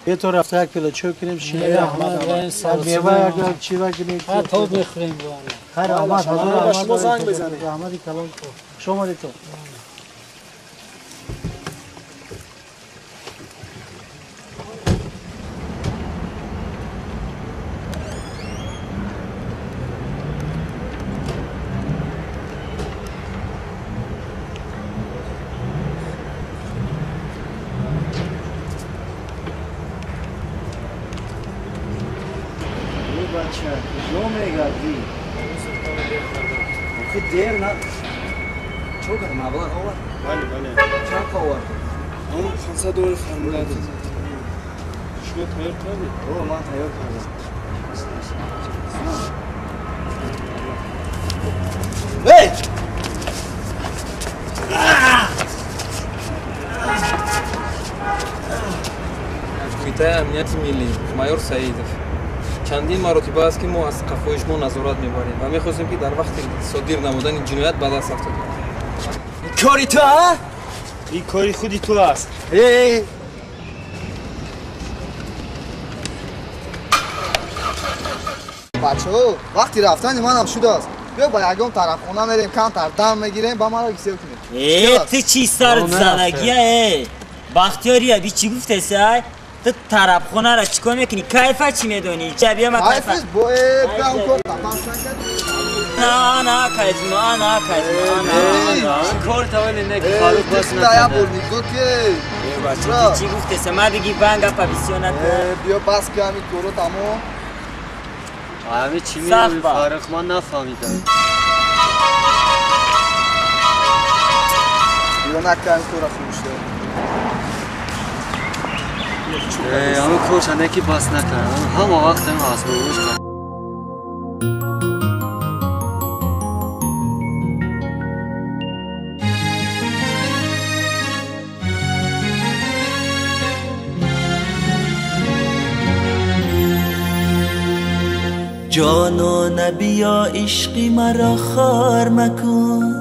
یه طور رفته یک پیلا چای کنیم شیره احمد میوه یک چی بکنیم تا بخوریم خیر احمد حضور شما زنگ بزنید احمدی کلام کن شما دی تو میگردی آخه دیر نه چون کنم اول آور بله چند آور اون 500 دلار فرموده شما تیار کردی؟ اوه من تیار کردم Hey! کویتای امنیت ملی майор Саидов чандин маротиба аст ки мо аз қафои шумо назорат мебарем ва мехостем ки дар вақти содир намудани ҷиноят ба даст афтод. کاری تو ها؟ این کاری خودی تو است بچه ها وقتی رفتن من هم شده است بیا با یکم طرف خونه میریم کمتر دم میگیریم با ما رو گسیل کنیم تو چی سر زنگیه بختیاریه بی چی گفته سای تو طرف خونه را چیکار میکنی کیفه چی میدونی جبیه ما کیفه کیفش باید بیام کن تپم شنکت نه کار تاولی نکی فاروق باس نکنه بول بچه چی گفته سای ما بگی بانگا پا بیسیونت بیا بس که همین کورو تمام همه چی میدونی فارغ من نفهمیدم بیا نکنی تو را خوشته همه کوش هنکی باس نکردم همه وقت هم از بروش کنم جانانه بیا عشقی مرا خار مکن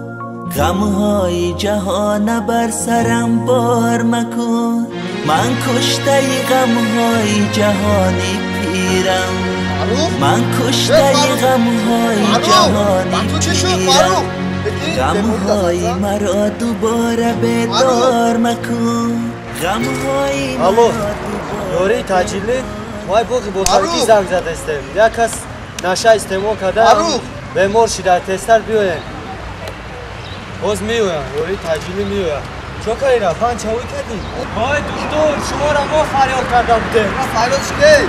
غمهای جهان بر سرم بار مکن من کشته غمهای جهانی پیرم من کشته غمهای جهانی پیرم غمهای مرا دوباره بیدار مکن غمهای مرا دوباره دوره تاجیلی وای بوقی بوتارکی زنگ زده استیم یک کس نشه استعمال کرده بیمار شده تستر بیاین باز میویم روی تجلیلی میویم چو کاری را پنج چاوی کردیم وای دکتر شما را ما فریاد کردم بوده ما فریاد شده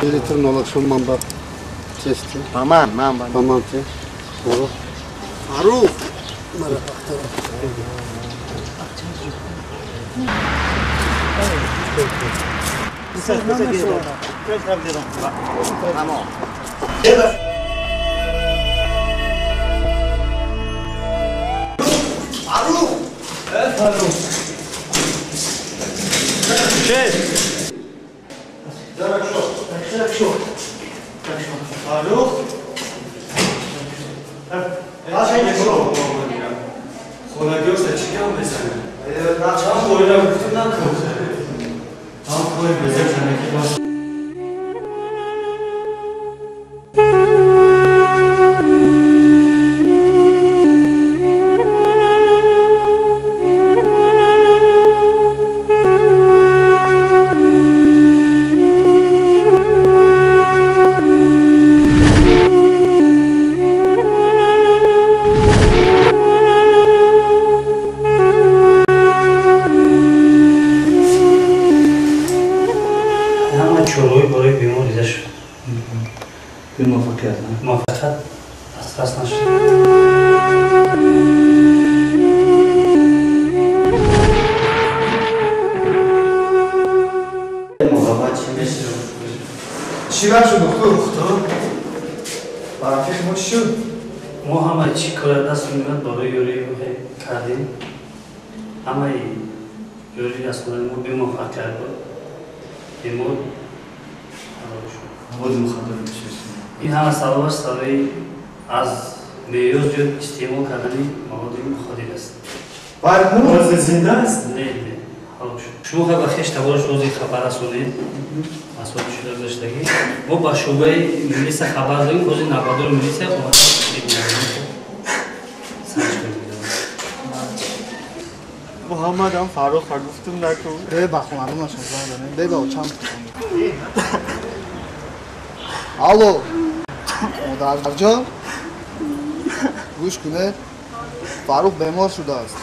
لیتر نالکشون من با چستی من با من چه فاروق مرا اختر فاروق خونگی هسته چی کم بزنه؟ چند بایی را گفتیم نکن هم کوی بزنه که باز موفقیت از دست نشد چی شد دکتر؟ برای ما چی شد؟ ما همه چی کار دست میمد برای یوری کردیم همه یوری از کنه ما به موفقیت بود بیمار بود مخدر بشید این همه سبب است از میوز زیاد استعمال کردن مواد مخدر است. باز زنده است؟ نه شما خیلی بخیش تبارش روزی خبر رسونید مسئول شده داشتگی ما با شعبه ملیس خبر داریم روزی نقادر ملیس اومد محمد هم فاروق ها گفتم نکن به بخونم نشون زنم به با چند الو مادر جان گوش کنه فاروق بیمار شده است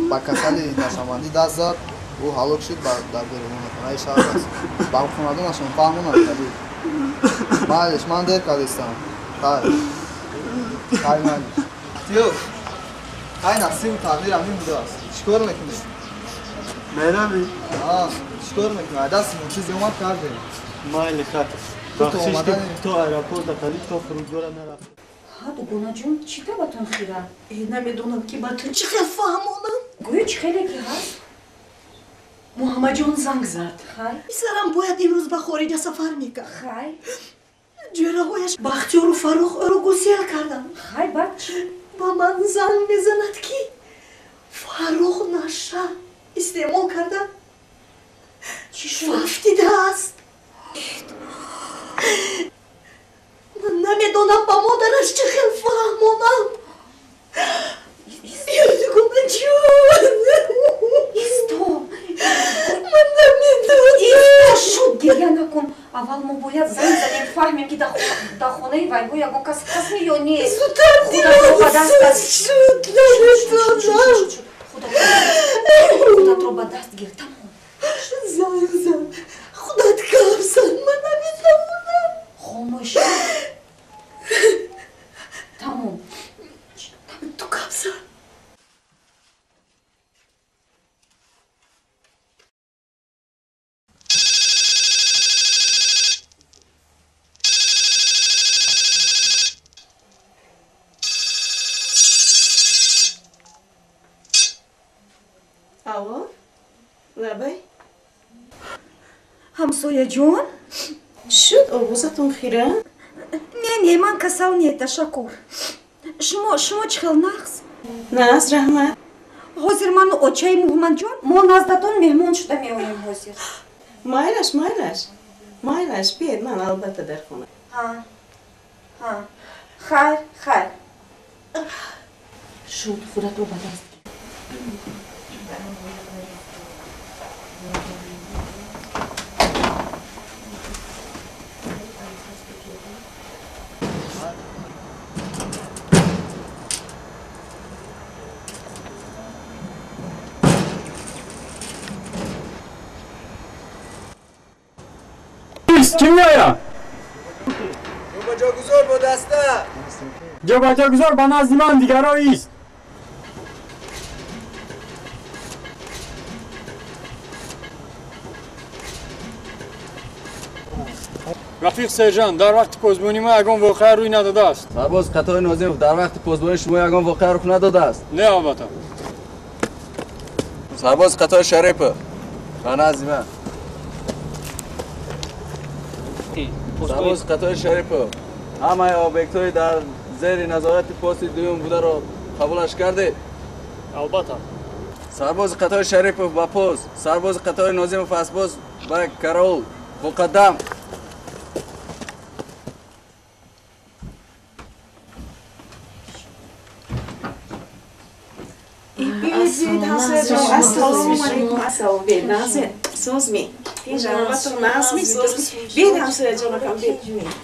با کسلی نشامندی دست زد او هلاک شد در بیرون شهر است بخونم نشون فهمون است معلش من دیر کردستم خیلی معلش تیو خیلی نقصیم تغییر همین بوده است چیکار میکنی؟ میرمی؟ چیکار میکنی؟ دست من چیزی اومد کرده مایل خط بخشش که تو ایرپورت قریب تا فرودگاه نرفت دوگونا جون چی تا باتون خیره؟ نمیدونم که با تو چی خیلی فهمونم گویا چی خیلی که هست؟ محمد جون زنگ زد خیلی؟ پسرم باید امروز به خارج سفر میکرد خیلی؟ جراحایش بختیار و فاروق او رو گسیل کردن خیلی بعد چی؟ با من زنگ میزند که فاروق نشه استعمال کردن چی شد؟ فهمیده است من نمیدونم با مادرش چه خیلی فهمونم یادگونه جون ایستا من نمیدونم ایستا شد گریه نکن اول ما باید زنگ زدیم فهمیم که در خانه وی گو یکون کس می یا نیست زودتر دیرم شد نمیدونم خودت رو به دست گیر تمام زنگ زن خودت کم زن من نمیدونم خاموش تمام تو کم زن الو لبی همسایه جون شد آوازتون خیره؟ نه من کسل نیست تشکر شما چه خیلی نقص؟ ناز رحمت حاضر من اوچای محمد جون ما نزدتون مهمون شده میویم حاضر مایلش بیاید من البته در خونه خیر شد خودت رو به دست کی میاید؟ جاگذار با دسته جاگذار با نزد من دیگرایی است رفیق سرجان در وقت پوزبانی ما یگان واقعه روی نداده است سرباز قطار ناظم در وقت پوزبانی شما یگان واقعه روی نداده است نه البته سرباز قطار شریف به نزد من سرباز قطار شریف همه آبیکت‌های در زیر نظارت پست دوم بوده را قبولش کرده؟ البته سرباز قطار شریف با پست سرباز قطار ناظم و فسباز با کراول مقدم Assalamu alaikum. Assalamu alaikum. Nazir, söz mü? Teyze, batır nazmi söz. Bir hamsaya canım kan bir.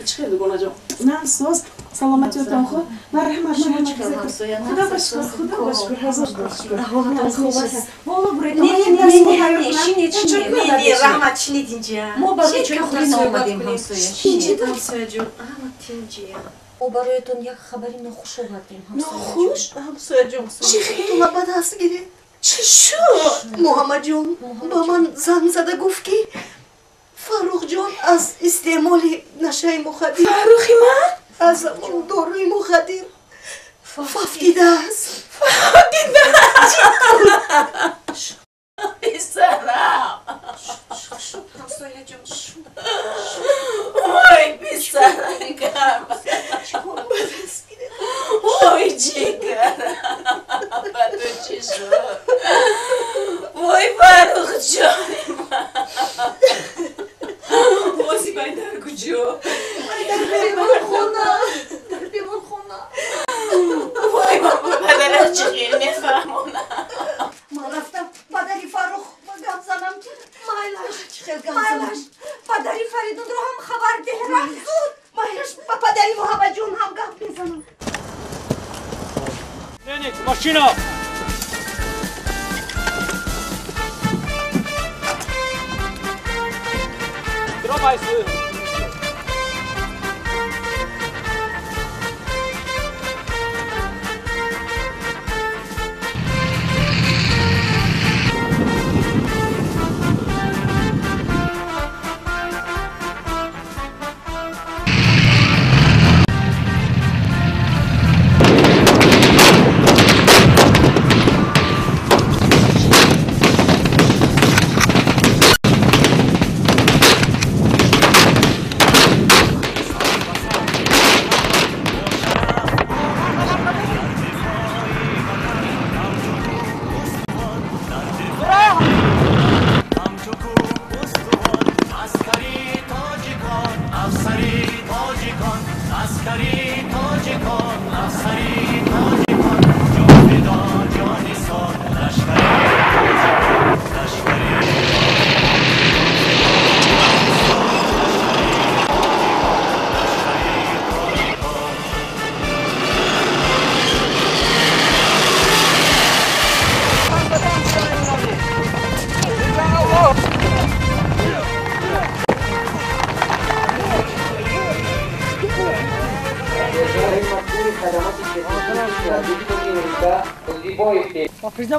Çıkırdı gonacığım. Naz söz. Selamet yotan xo. Merhamet. Xuda başkır. Hazır. Valla buraya Ne rahmet çini dince. ما برای چه خودی آمدیم همسایه اینجا همسایه جون تینجیه ما برایتون یک خبری نخوش آوردیم نخوش؟ همسایه جون چی خیلی به دست گیری؟ چی شد؟ محمد جون با من زنگ زده گفت که فاروق جون از استعمال نشه مخدر فاروقی من؟ از اون داروی مخدر فهمیده است بیسرم وای بیسرم گرم وای جیگر با تو چی شد وای فاروق جانی من واسه باید در کجا در بیمار خونه وای بابا بدنم چی خیلی نفهمونم من رفتم مایلش پدری فریدون رو هم خبر ده رفت زود مایلش با پدری محمد جون هم گپ بزنم ننیت ماشینا درو مایسو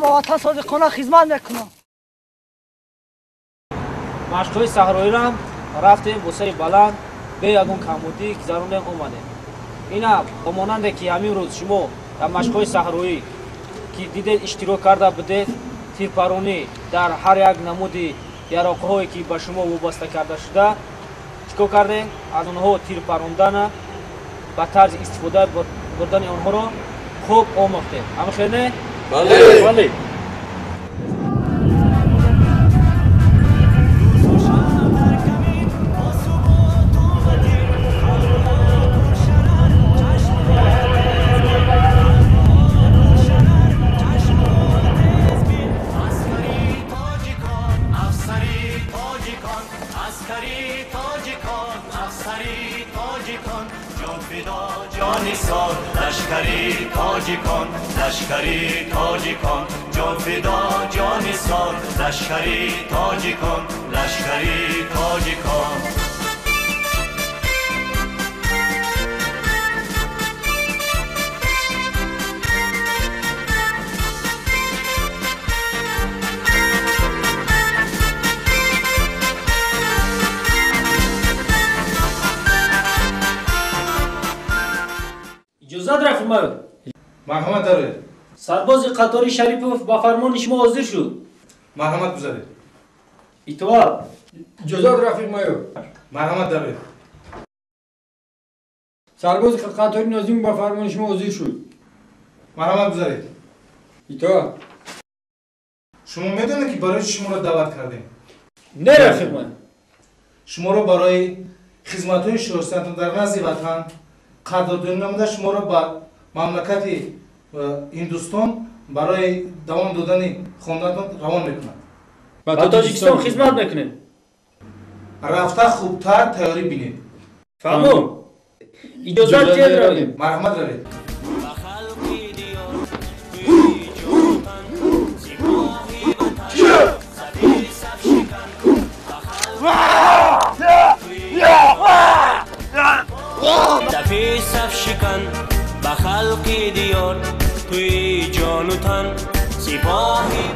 با وطن صادقانه خدمت میکنم. مشق‌های صحرایی را هم رفتیم با سر بلند به یگون کمودی گذراندیم اومدیم. اینا با ماننده که همین روز شما در مشق‌های صحرایی که دیدید اشتراک کرده بدید تیرپرانی در هر یک نمودی یراق‌هایی که به شما وابسته کرده شده چیکار کردیم؟ از اونها تیر پروندن به طرز استفاده بردن آنها را خوب آموختیم. همه خیر نه؟ بله. لشکری تاجیکان لشکری تاجیکان جان فدا جانی سال لشکری تاجیکان لشکری تاجیکان اجازت رفرمایید. مرحمت دارید. سرباز قطاری شریفوف با فرمان شما حاضر شد. مرحمت گذارید. اطاعت. اجازت رفرمایید. مرحمت دارید. سرباز قطاری ناظم با فرمان شما حاضر شد. مرحمت گذارید. اطاعت. شما میدونید که برای شما را دعوت کردیم. نه رفرمایید. شما را برای خدمت‌های شایسته‌تان در نزد وطن قدردانی نموده شما را به مملکت هندوستان برای دوام دادن خواندنتان روان میکنند. با تاجیکستان خدمت میکنیم. رفته خوبتر تیاری بینید. فهمون. اجازت دارید. مرحمت دارید. دفی صف شکن به خلق دیار توی جان و تن سپاهی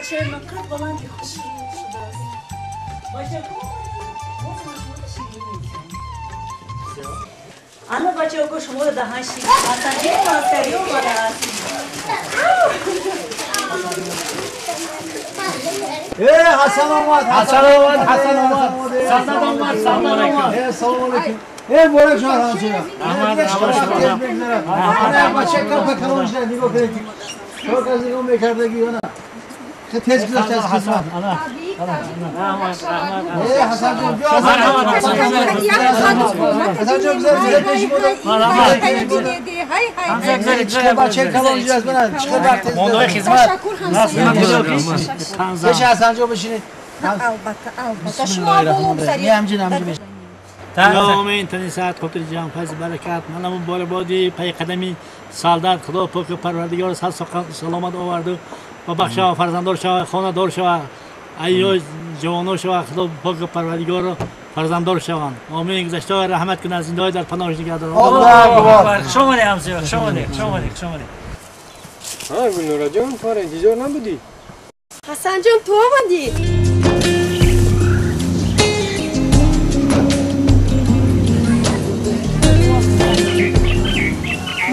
بچه من قد بلندی خوشی شده است بچه انا بچه کو شما رو دهان شید اصلا این ماسکری اومده است حسن اومد حسن اومد حسن اومد سلام اومد سلام اومد سلام علیکم بارک شما همسایه احمد بچه کار بکنونش نگاه کنید تو کسی نگاه میکردگی یا نه تیز گذاشت از خدمت حسن جان بیا حسن جان بذار پیش بود بچه کلانجی از من چقدر وقت موضوع خدمت پیش حسن جان بشینید البته شما بالا بذارید همجین سلام اینترنت ساعت خاطر جان فیض برکت منم بار بادی پای قدمی سالدار خدا پاک پروردگار سال سلامت آورده و بخشا فرزنددار شو خانه دار شو ایو جوانو شو خدا پاک پروردگار فرزنددار شوند آمین گذشته رحمت کنه از زنده در پناهش نگه داره الله اکبر شما همسایه شما ها گلنورا جان تو انتظار نبودی حسن جان تو آمدی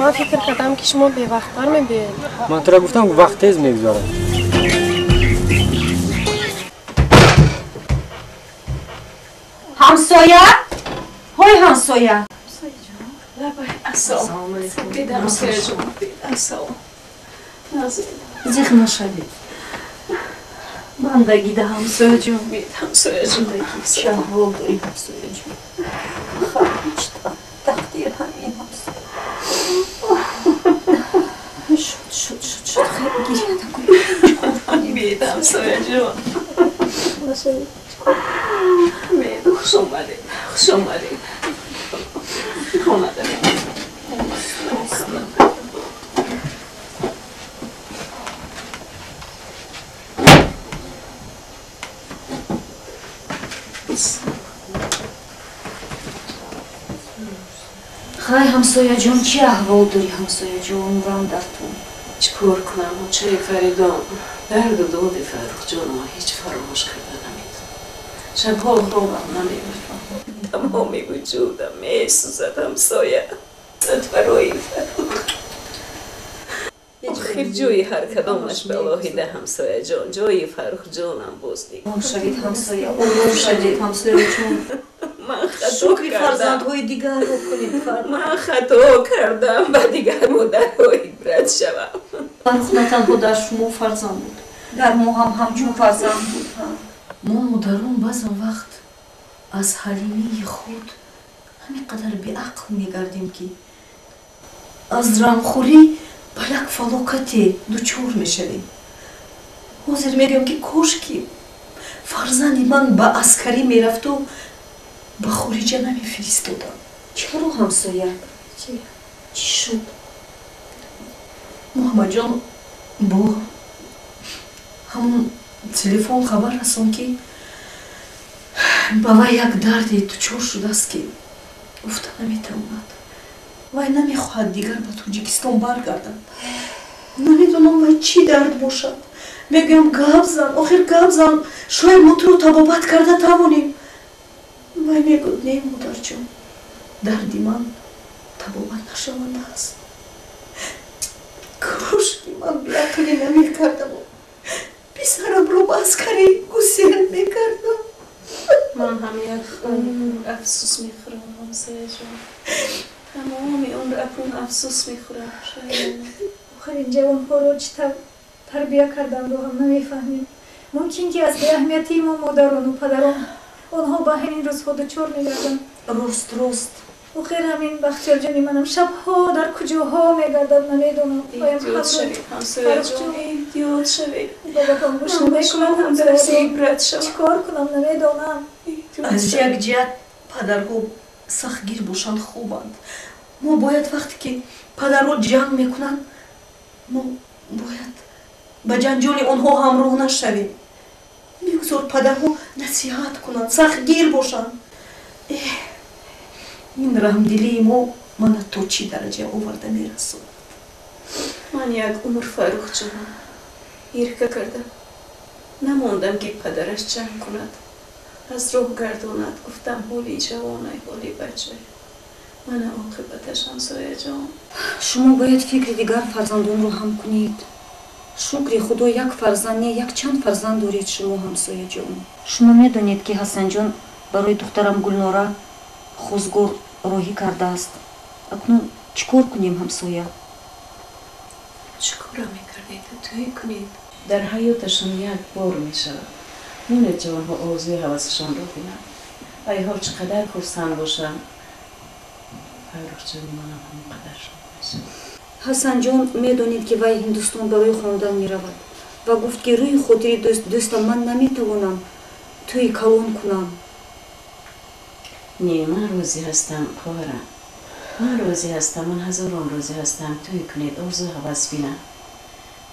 من فکر کردم که شما به وقت بر میبین من تو را گفتم وقت تیز میگذاره همسایه های همسایه السلام علیکم دیدم همسایه جان السلام زیخ نشدید بندگی ده همسایه جان بید همسایه جان چه حال داری همسایه جان خواهیچ تقدیر همین همسایه شد خیلی گیره نکنی بید همسایه جان بید خوش آمدید خوش آمدید آمدم خواهی همسایه جان چی احوال داری همسایه جان عمرم در تو چیکار کنم چه فریدان درد و داد فرخ جان ما هیچ فراموش کرده نمیتونم شبها خوابم نمیبرم تمامی وجودم میسوزد همسایه زد برای فرخ آخر جوی هر کدامش به الهیده همسایه جان جوی فرخ جانم باز دیگه اون شدید همسایه اون شدید همسایه جان من خطا کردم فرزندهای دیگر رو کنید من خطا کردم و دیگر مادرهای عبرت شوم فرخ نه تنها در شما فرزند بود در ما هم همچون فرزند بود ما مادران بعضا وقت از حلیمی خود همینقدر بیعقل میگردیم که از رنگخوری به یک فلاکتی دچار میشویم حاضر میگم که کاش که فرزند من به عسکری میرفت و به خارجه نمیفرستادم چرا همسایه؟ چی شد؟ محمد جان با همون تلفن خبر رسان که به وی یک دردی دچار شده است که گفته نمیتواند وی نمیخواهد دیگر به تاجیکستان برگردد نمیدونم وی چی درد باشد میگم گپ زن آخر گپ زن شاید ما تو رو طبابت کرده توانیم وی میگوید نه مادر جان دردی من طبابت نشونده است کاش که من بیعقلی نمیکردم پسرم رو به عسکری گسیل میکردم من هم یک افسوس میخورم همسایه جان تمام عمر اکنون افسوس میخورم آخر این جوانها رو چی تربیه کردن رو هم نمیفهمیم ممکن که از اهمیتی ما مادران و پدران آنها به همین روزها دچار میگردن راست آخر همین بختیار جانی منم شبها در کجاها میگردد نمیدونم ایدیوت شوید همسایه جان ایدیوت شوید بابا گوش نمیکنم هم درست عبرت شوم چیکار کنم نمیدونم از یک جهت پدرها سختگیر باشند خوبند ما باید وقتی که پدرها جنگ میکنند ما باید به جنجال آنها همراه نشویم بگذار پدرها نصیحت کنند سختگیر باشند این رحمدلی ما من تا چی درجه آورده میرسوند من یک عمر فرخ جانم ایرکه کردم نماندم که پدرش جنگ کند از راه گرداند گفتم حالی جوانه حالی بچه من عاقبتش همسایه جان شما باید فکر دیگر فرزندان رو هم کنید شکر خدا یک فرزند نه یک چند فرزند دارید شما همسایه جان شما میدونید که حسن جان برای دخترم گلنورا خوزگور راهی کرده است اکنون چیکار کنیم همسایه چیکار میکردید توی کنید در حیاتشان یک بار میشود مون جوان ها آرزوی حواسشان رو بینم ای ها چقدر خرسند باشم فرخ جان منم همقدر شد میشه حسن جان میدونید که وی هندوستان برای خواندن میرود و گفت که روی خاطری دوستم من نمیتوانم توی کلان کنم نه من روزی هستم خواهرم من روزی هستم من هزاران روزی هستم توی کنید آرزو حواس بینم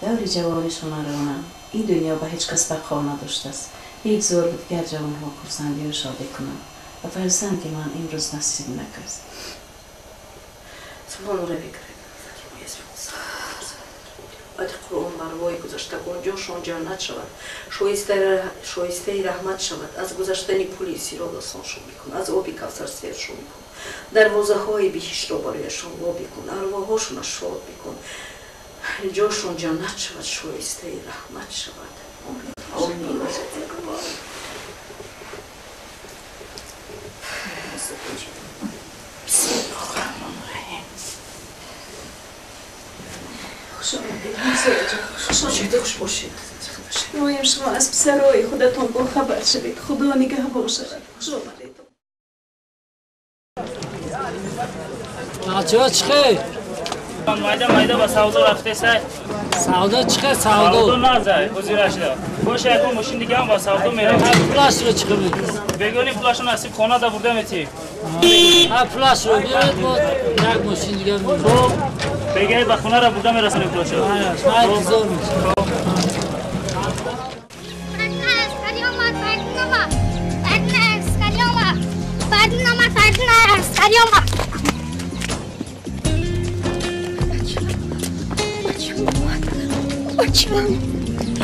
دور جوانشون رانم این دنیا به هیچ کس بقا نداشته است یک زور بود گر جوان ها خرسندی و شادی کنم و فرزند که من امروز نصیب نکرد سبحان الله بکرد باید قرآن بروای گذشتگان جاشان جنت شود شایسته رحمت شود از گذشتن پولی سیراد آسان شو میکن از آبی کوثر سیر شو میکن دروازه های بهشت را برایشان وا بکن ارواحشان شاد بکن جاشان جنت شود شایسته رحمت شود آمین بسم الله الرحمن الرحیم خوش آمدید خوش باشید مایم شما از پسرهای خودتان با خبر شوید خدا نگهبان شود خوش آمدید بچه ها چی خیلی؟ مایده با سودا رفته سر سودا چی خیلی سودا؟ سودا نرزه حضور اشده باشه اکون ماشین دیگه هم با سودا میره پلاش رو چی خیلی؟ بگونی پلاش رو نصیب خانه دا برده میتی پلاش رو بیارید با یک ماشین دیگه میره خب بگه با خونه را برده میرسنی پلاش رو ما انتظار میشه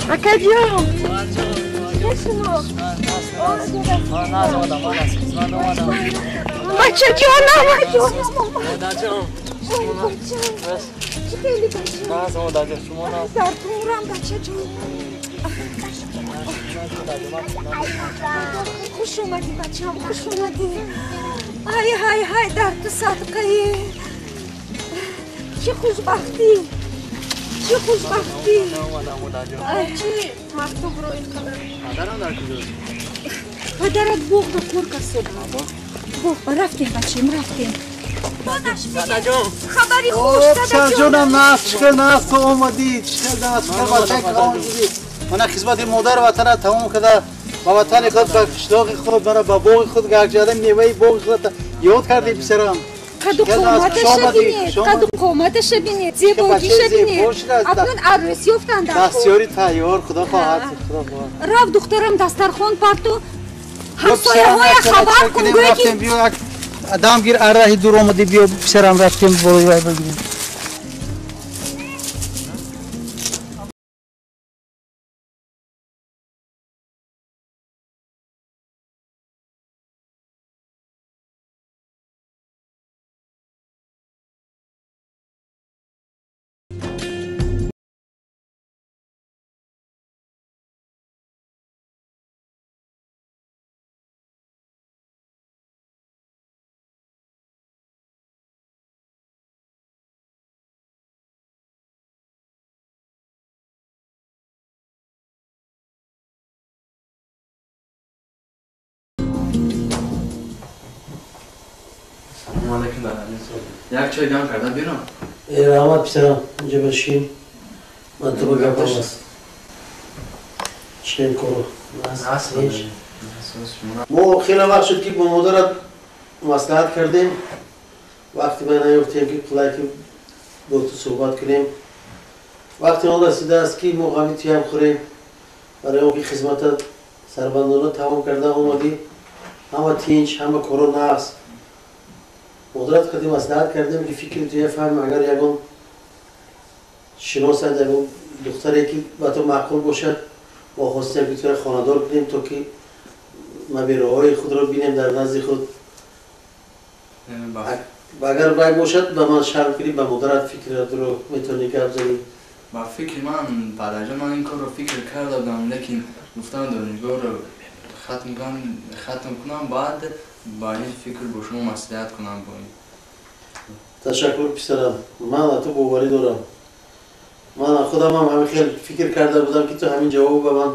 Академ! Бача خوش اومدی بچه‌ام خوش اومدی های در تو صدقه چه خوشبختی چه خوشبختی چی مکتوب رو این قدر پدرم در کجاست؟ پدرت بغض و کرک است بغض رفتیم بچه‌م رفتیم دادا جون خبری خوش دادا جون جونم ناس چکر ناس تو اومدی چکر ناس بچه که آمدی من خدمت مادر وطن تمام کرده با وطن خود با قشلاق خود برای با بوق خود گرد جاده میوه بوق خود یاد کردی پسرم قد و قامتش ببینید قد و قامتش ببینید زیباییش ببینید اکنون عروسی افتن در دستیاری تیار خدا خواهد خدا خواهد رفت دخترم دسترخوان پرتو همسایه های خبر کن گوی که ادام گیر اره دور آمدی بیا پسرم رفتیم بروی بگیریم یک چای گرم کرده بیرم رحمت پسرم اینجا بشین من تو بگم است چه کنو ما خیلی وقت شد که با مادرت مصلحت کردیم وقتی من نیفتیم که قلعه که با تو صحبت کنیم وقتی آن رسیده است که ما قوی توی هم خوریم برای اون که خدمت سربندانه تمام کرده آمدی همه تینچ همه کرونا است مادرت کردیم مصلحت کردیم که فکر توی فهم اگر یکم شناسد یکم دختری که با تو معقول باشد ما خواستیم که تو خانه‌دار کنیم تا که مبیرهای خود را بینیم در نزد خود. و اگر باید باشد به من شرم کنی به مادرت فکر رو میتونی گپ زنی. با فکر من پدرجان من این کار رو فکر کرده بودم لیکن گفتم دانشگاه رو ختم کنم بعد با این فکر با شما مصلحت کنم با این. تشکر پسرم. من تو باوری دارم. من خودم هم همین خیلی فکر کرده بودم که تو همین جواب به من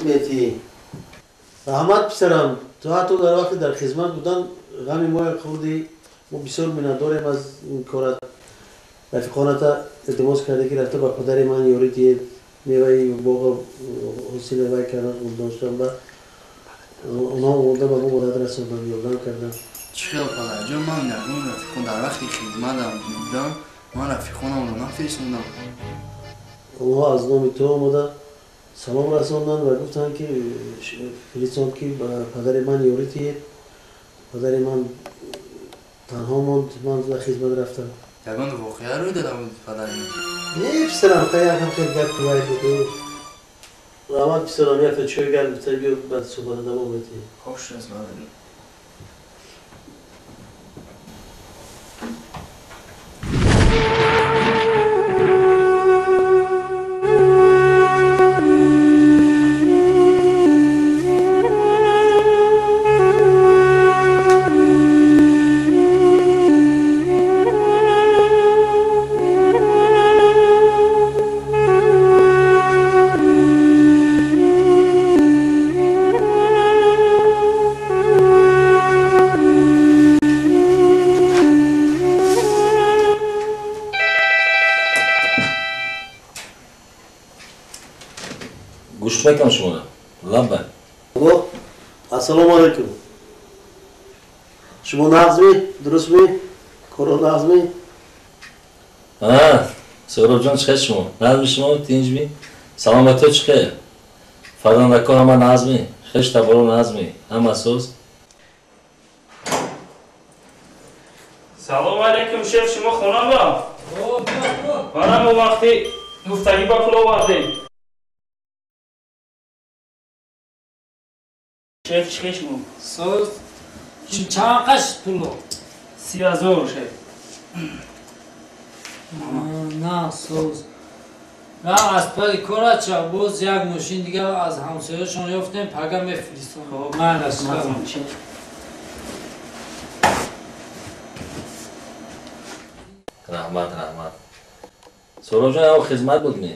میتی. رحمت پسرم، تو حتی در وقت در خدمت بودن غمی ما خوردی. ما بسیار منتداریم از این کارت. رفیقانت التماس کرده که رفته با پدر من یاری دید میوه باغ حسین وی کردن داشتم و اونا آورده به ما مدد رساندن یاردن کردن. چه پدرجان من در اون رفیقان در وقتی خدمتم بودم من رفیقانم رو نفرستوندم. اونا از نام تو آمده سلام رساندن و گفتن که فرستاد که پدر من یاری دید. پدر من تنها ماند، من در خدمت رفتم. یکان واقعا روی دادم بود پدر من؟ نه پسرم خیلی یکم خیلی گرد تو باید بود. رحمت پسرم یک تا چوی گرد بتا بیا بعد صحبت دوام بیتی. خوش از مادری. گوش بکن شما لبه السلام علیکم. شما نغزمی؟ درست می؟ کارو نغزمی؟ سهراب جان چخیر شما؟ نغزمی شما تینج بی؟ سلام به تو چخیر؟ فرزندکو همه نغزمی؟ خش تبارو نغزمی؟ هم اساس؟ سلام علیکم شیف شما خونه با؟ منم اون وقتی گفتگی با کلو وردیم. شیف چخیر شما؟ سوز چند قش پولو؟ 30,000 شیف. نه سوز نه از پای کارا چه باز یک ماشین دیگه از همسایه‌شون یافتیم پگه میفرستم. خب من رسیدم. رحمت سهراب جان او خدمت بود می؟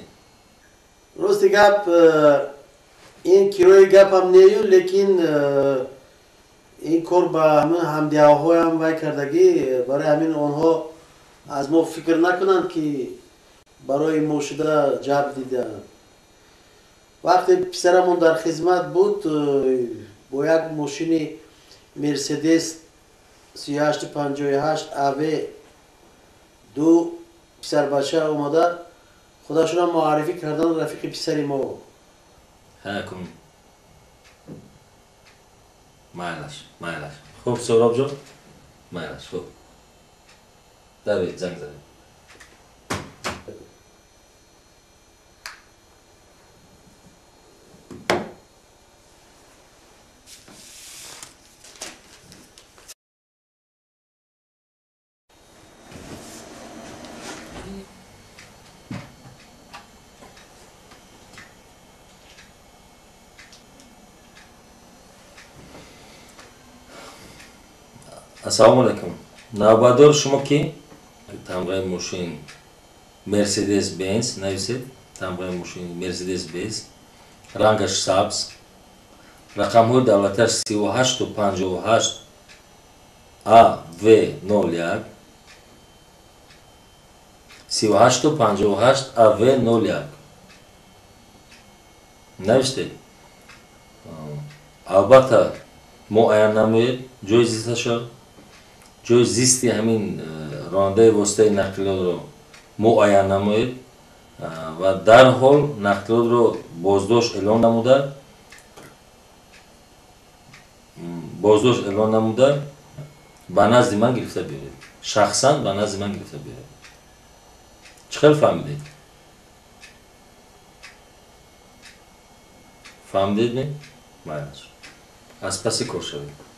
راستی گپ این کیروی گپ هم نیو لیکن این کار با همین همدیاهای هم وای کردگی برای همین آنها از ما فکر نکنند که برای ما شده جب دیده. وقتی پسرمون در خدمت بود با یک ماشین مرسدس 3858 اوی دو پسر بچه اومده خودشون هم معرفی کردن رفیق پسری ما. کن مایلش خوب سهراب جان مایلش خوب دوید زنگ زدیم. السلام علیکم. نوبادور شما کی؟ تمغه ماشین مرسدس بنز نویسید. تمغه ماشین مرسدس بنز رنگش سبز رقم های دولتش 3858 AV01 3858 AV01 نوشته. البته معین نموید جای زیستشو جای زیستی همین راننده واسطه نقلیات رو معین نموید و در حال نقلیات رو بازداشت اعلان نموده به نزد من گرفته بیارید. شخصا به نزد من گرفته بیارید. چه خیلی فهمیدید؟ فهمیدید؟ مایلش از پسی کار شدید.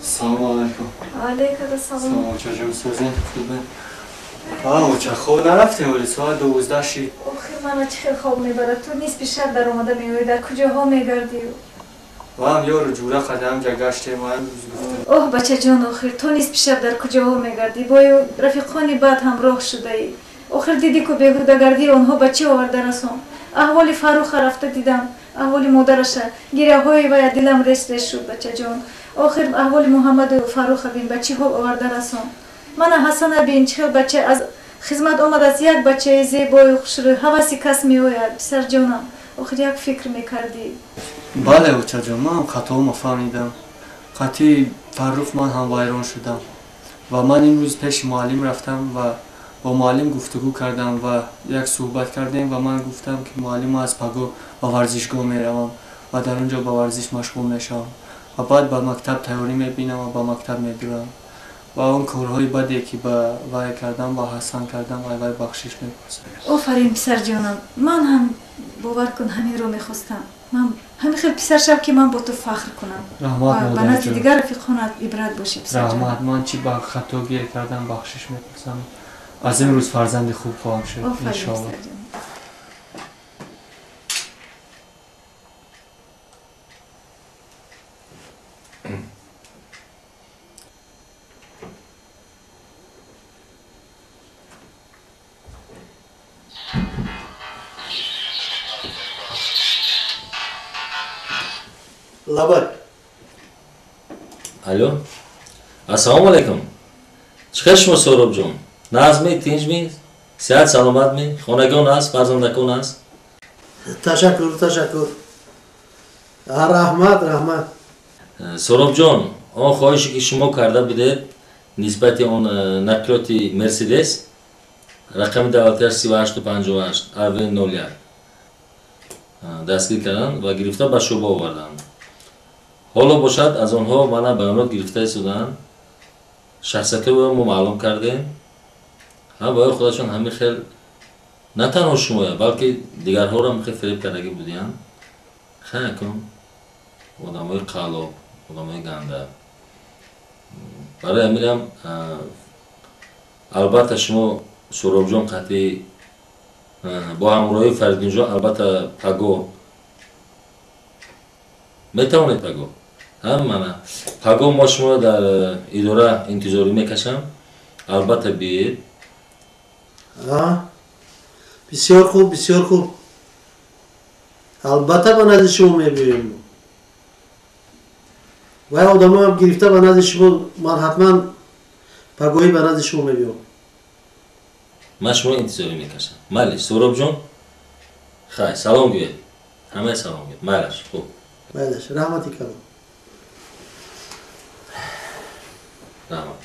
سلام علیکم. علیکم السلام. سلام چجوری سوزین خوبه؟ اوچه خوب نرفتیم ولی ساعت 12 شید. آخه من چه خواب میبرد تو نیست پیش شب در اومده میوی در کجاها میگردی؟ و هم یارو جوره قدم جا گشتیم و امروز گفتم. اوه بچه جان آخر تو نیست پیش شب در کجاها میگردی؟ با رفیقانی بعد همراه شده ای. آخر دیدی که بیهوده گردی اونها بچه آورده رسون. احوال فاروق رفته دیدم. احوال مادرش گیره های و دلم ریس شد بچه جان. آخر احوال محمد و فاروق بین بچه ها آورده رسون. من حسن بین چه بچه از خدمت آمد از یک بچه زیبای خوشرو حواسی کس می آید پسر جانم. آخر یک فکر میکردی. بله اوچه جان من هم خطا مفهمیدم. خطی فاروق من هم ویران شدم و من این روز پیش معلم رفتم و با معلم گفتگو کردم و یک صحبت کردیم و من گفتم که معلم از پگاه با ورزشگاه میروم و در اونجا با ورزش مشغول میشم و بعد با مکتب تیاری میبینم و با مکتب میدورم و اون کارهای بدی که با وای کردم با حسن کردم و وای بخشش میپرسم. آفرین پسر جانم من هم باور کن همین رو میخواستم. من همین خیلی پسر شب که من با تو فخر کنم رحمت و به نزد دیگر رفیقانت عبرت باشی پسر جانم. رحمت من چی با خطا گیر کردم بخشش میپرسم. از این روز فرزند خوب خواهم شد انشاءالله. لبک الو السلام علیکم. چخیر شما سهراب جان؟ نظمی تینج می؟ صحت سلامت می؟ خانگان است؟ فرزندکان است؟ تشکر رحمت سهراب جان آن خواهشی که شما کرده بودید نسبت آن نقلات مرسیدس رقم دولتش 3858 اروین 01 دستگیر کردن و گرفته به شعبه آوردن. حالا باشد از آنها من بیانات گرفته شدن شخصیت رو ما معلوم کردیم. باید خودشون همین خیلی نه تنها شما بلکه دیگرها رو هم خیلی فریب کردگی بودین. خیلی کن آدم های قلاب آدم های گنده برای امیرم البته شما سهراب جان قطعی با همراهی فریدون جان البته پگاه میتوانید پگاه من پگاه ما شما در اداره انتظاری میکشم البته بیاید. بسیار خوب البته به نزد شما میبینیم و آدم هم گرفته به نزد شما من حتما پگاهی به نزد شما میبینم. من شما انتظاری میکشم. مالی سهراب جان خیلی سلام گوید همه سلام گوید مالش خوب مالش رحمتی کنم رحمت.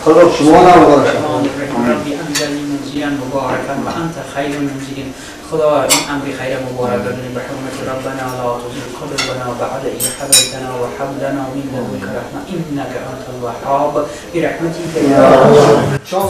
خدا شما مبارک ربی انزلی منزلا مبارکا و انت خیر المنزلین. خدا این امر خیر مبارک بدونیم به حرمت ربنا لا تزغ قلوبنا بعد إذ هديتنا وهب لنا من لدنك رحمة إنك أنت الوهاب برحمتك يا رب.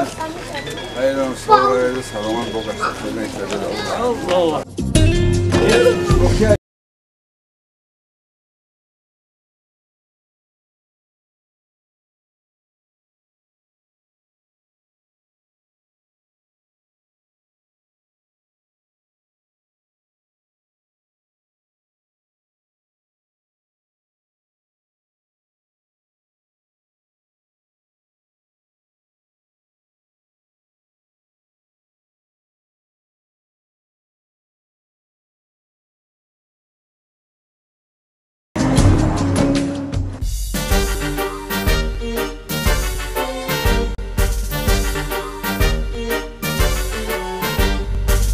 خیرم سوال سلامت بگذشت خیلی شده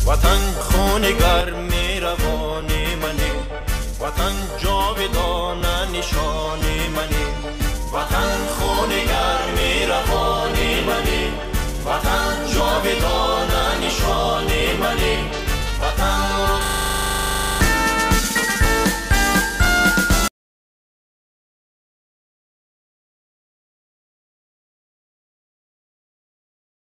وطن خون گرمی روانی منی وطن جاودانه نشانی منی وطن خون گرمی روانی منی وطن جاودانه نشانی منی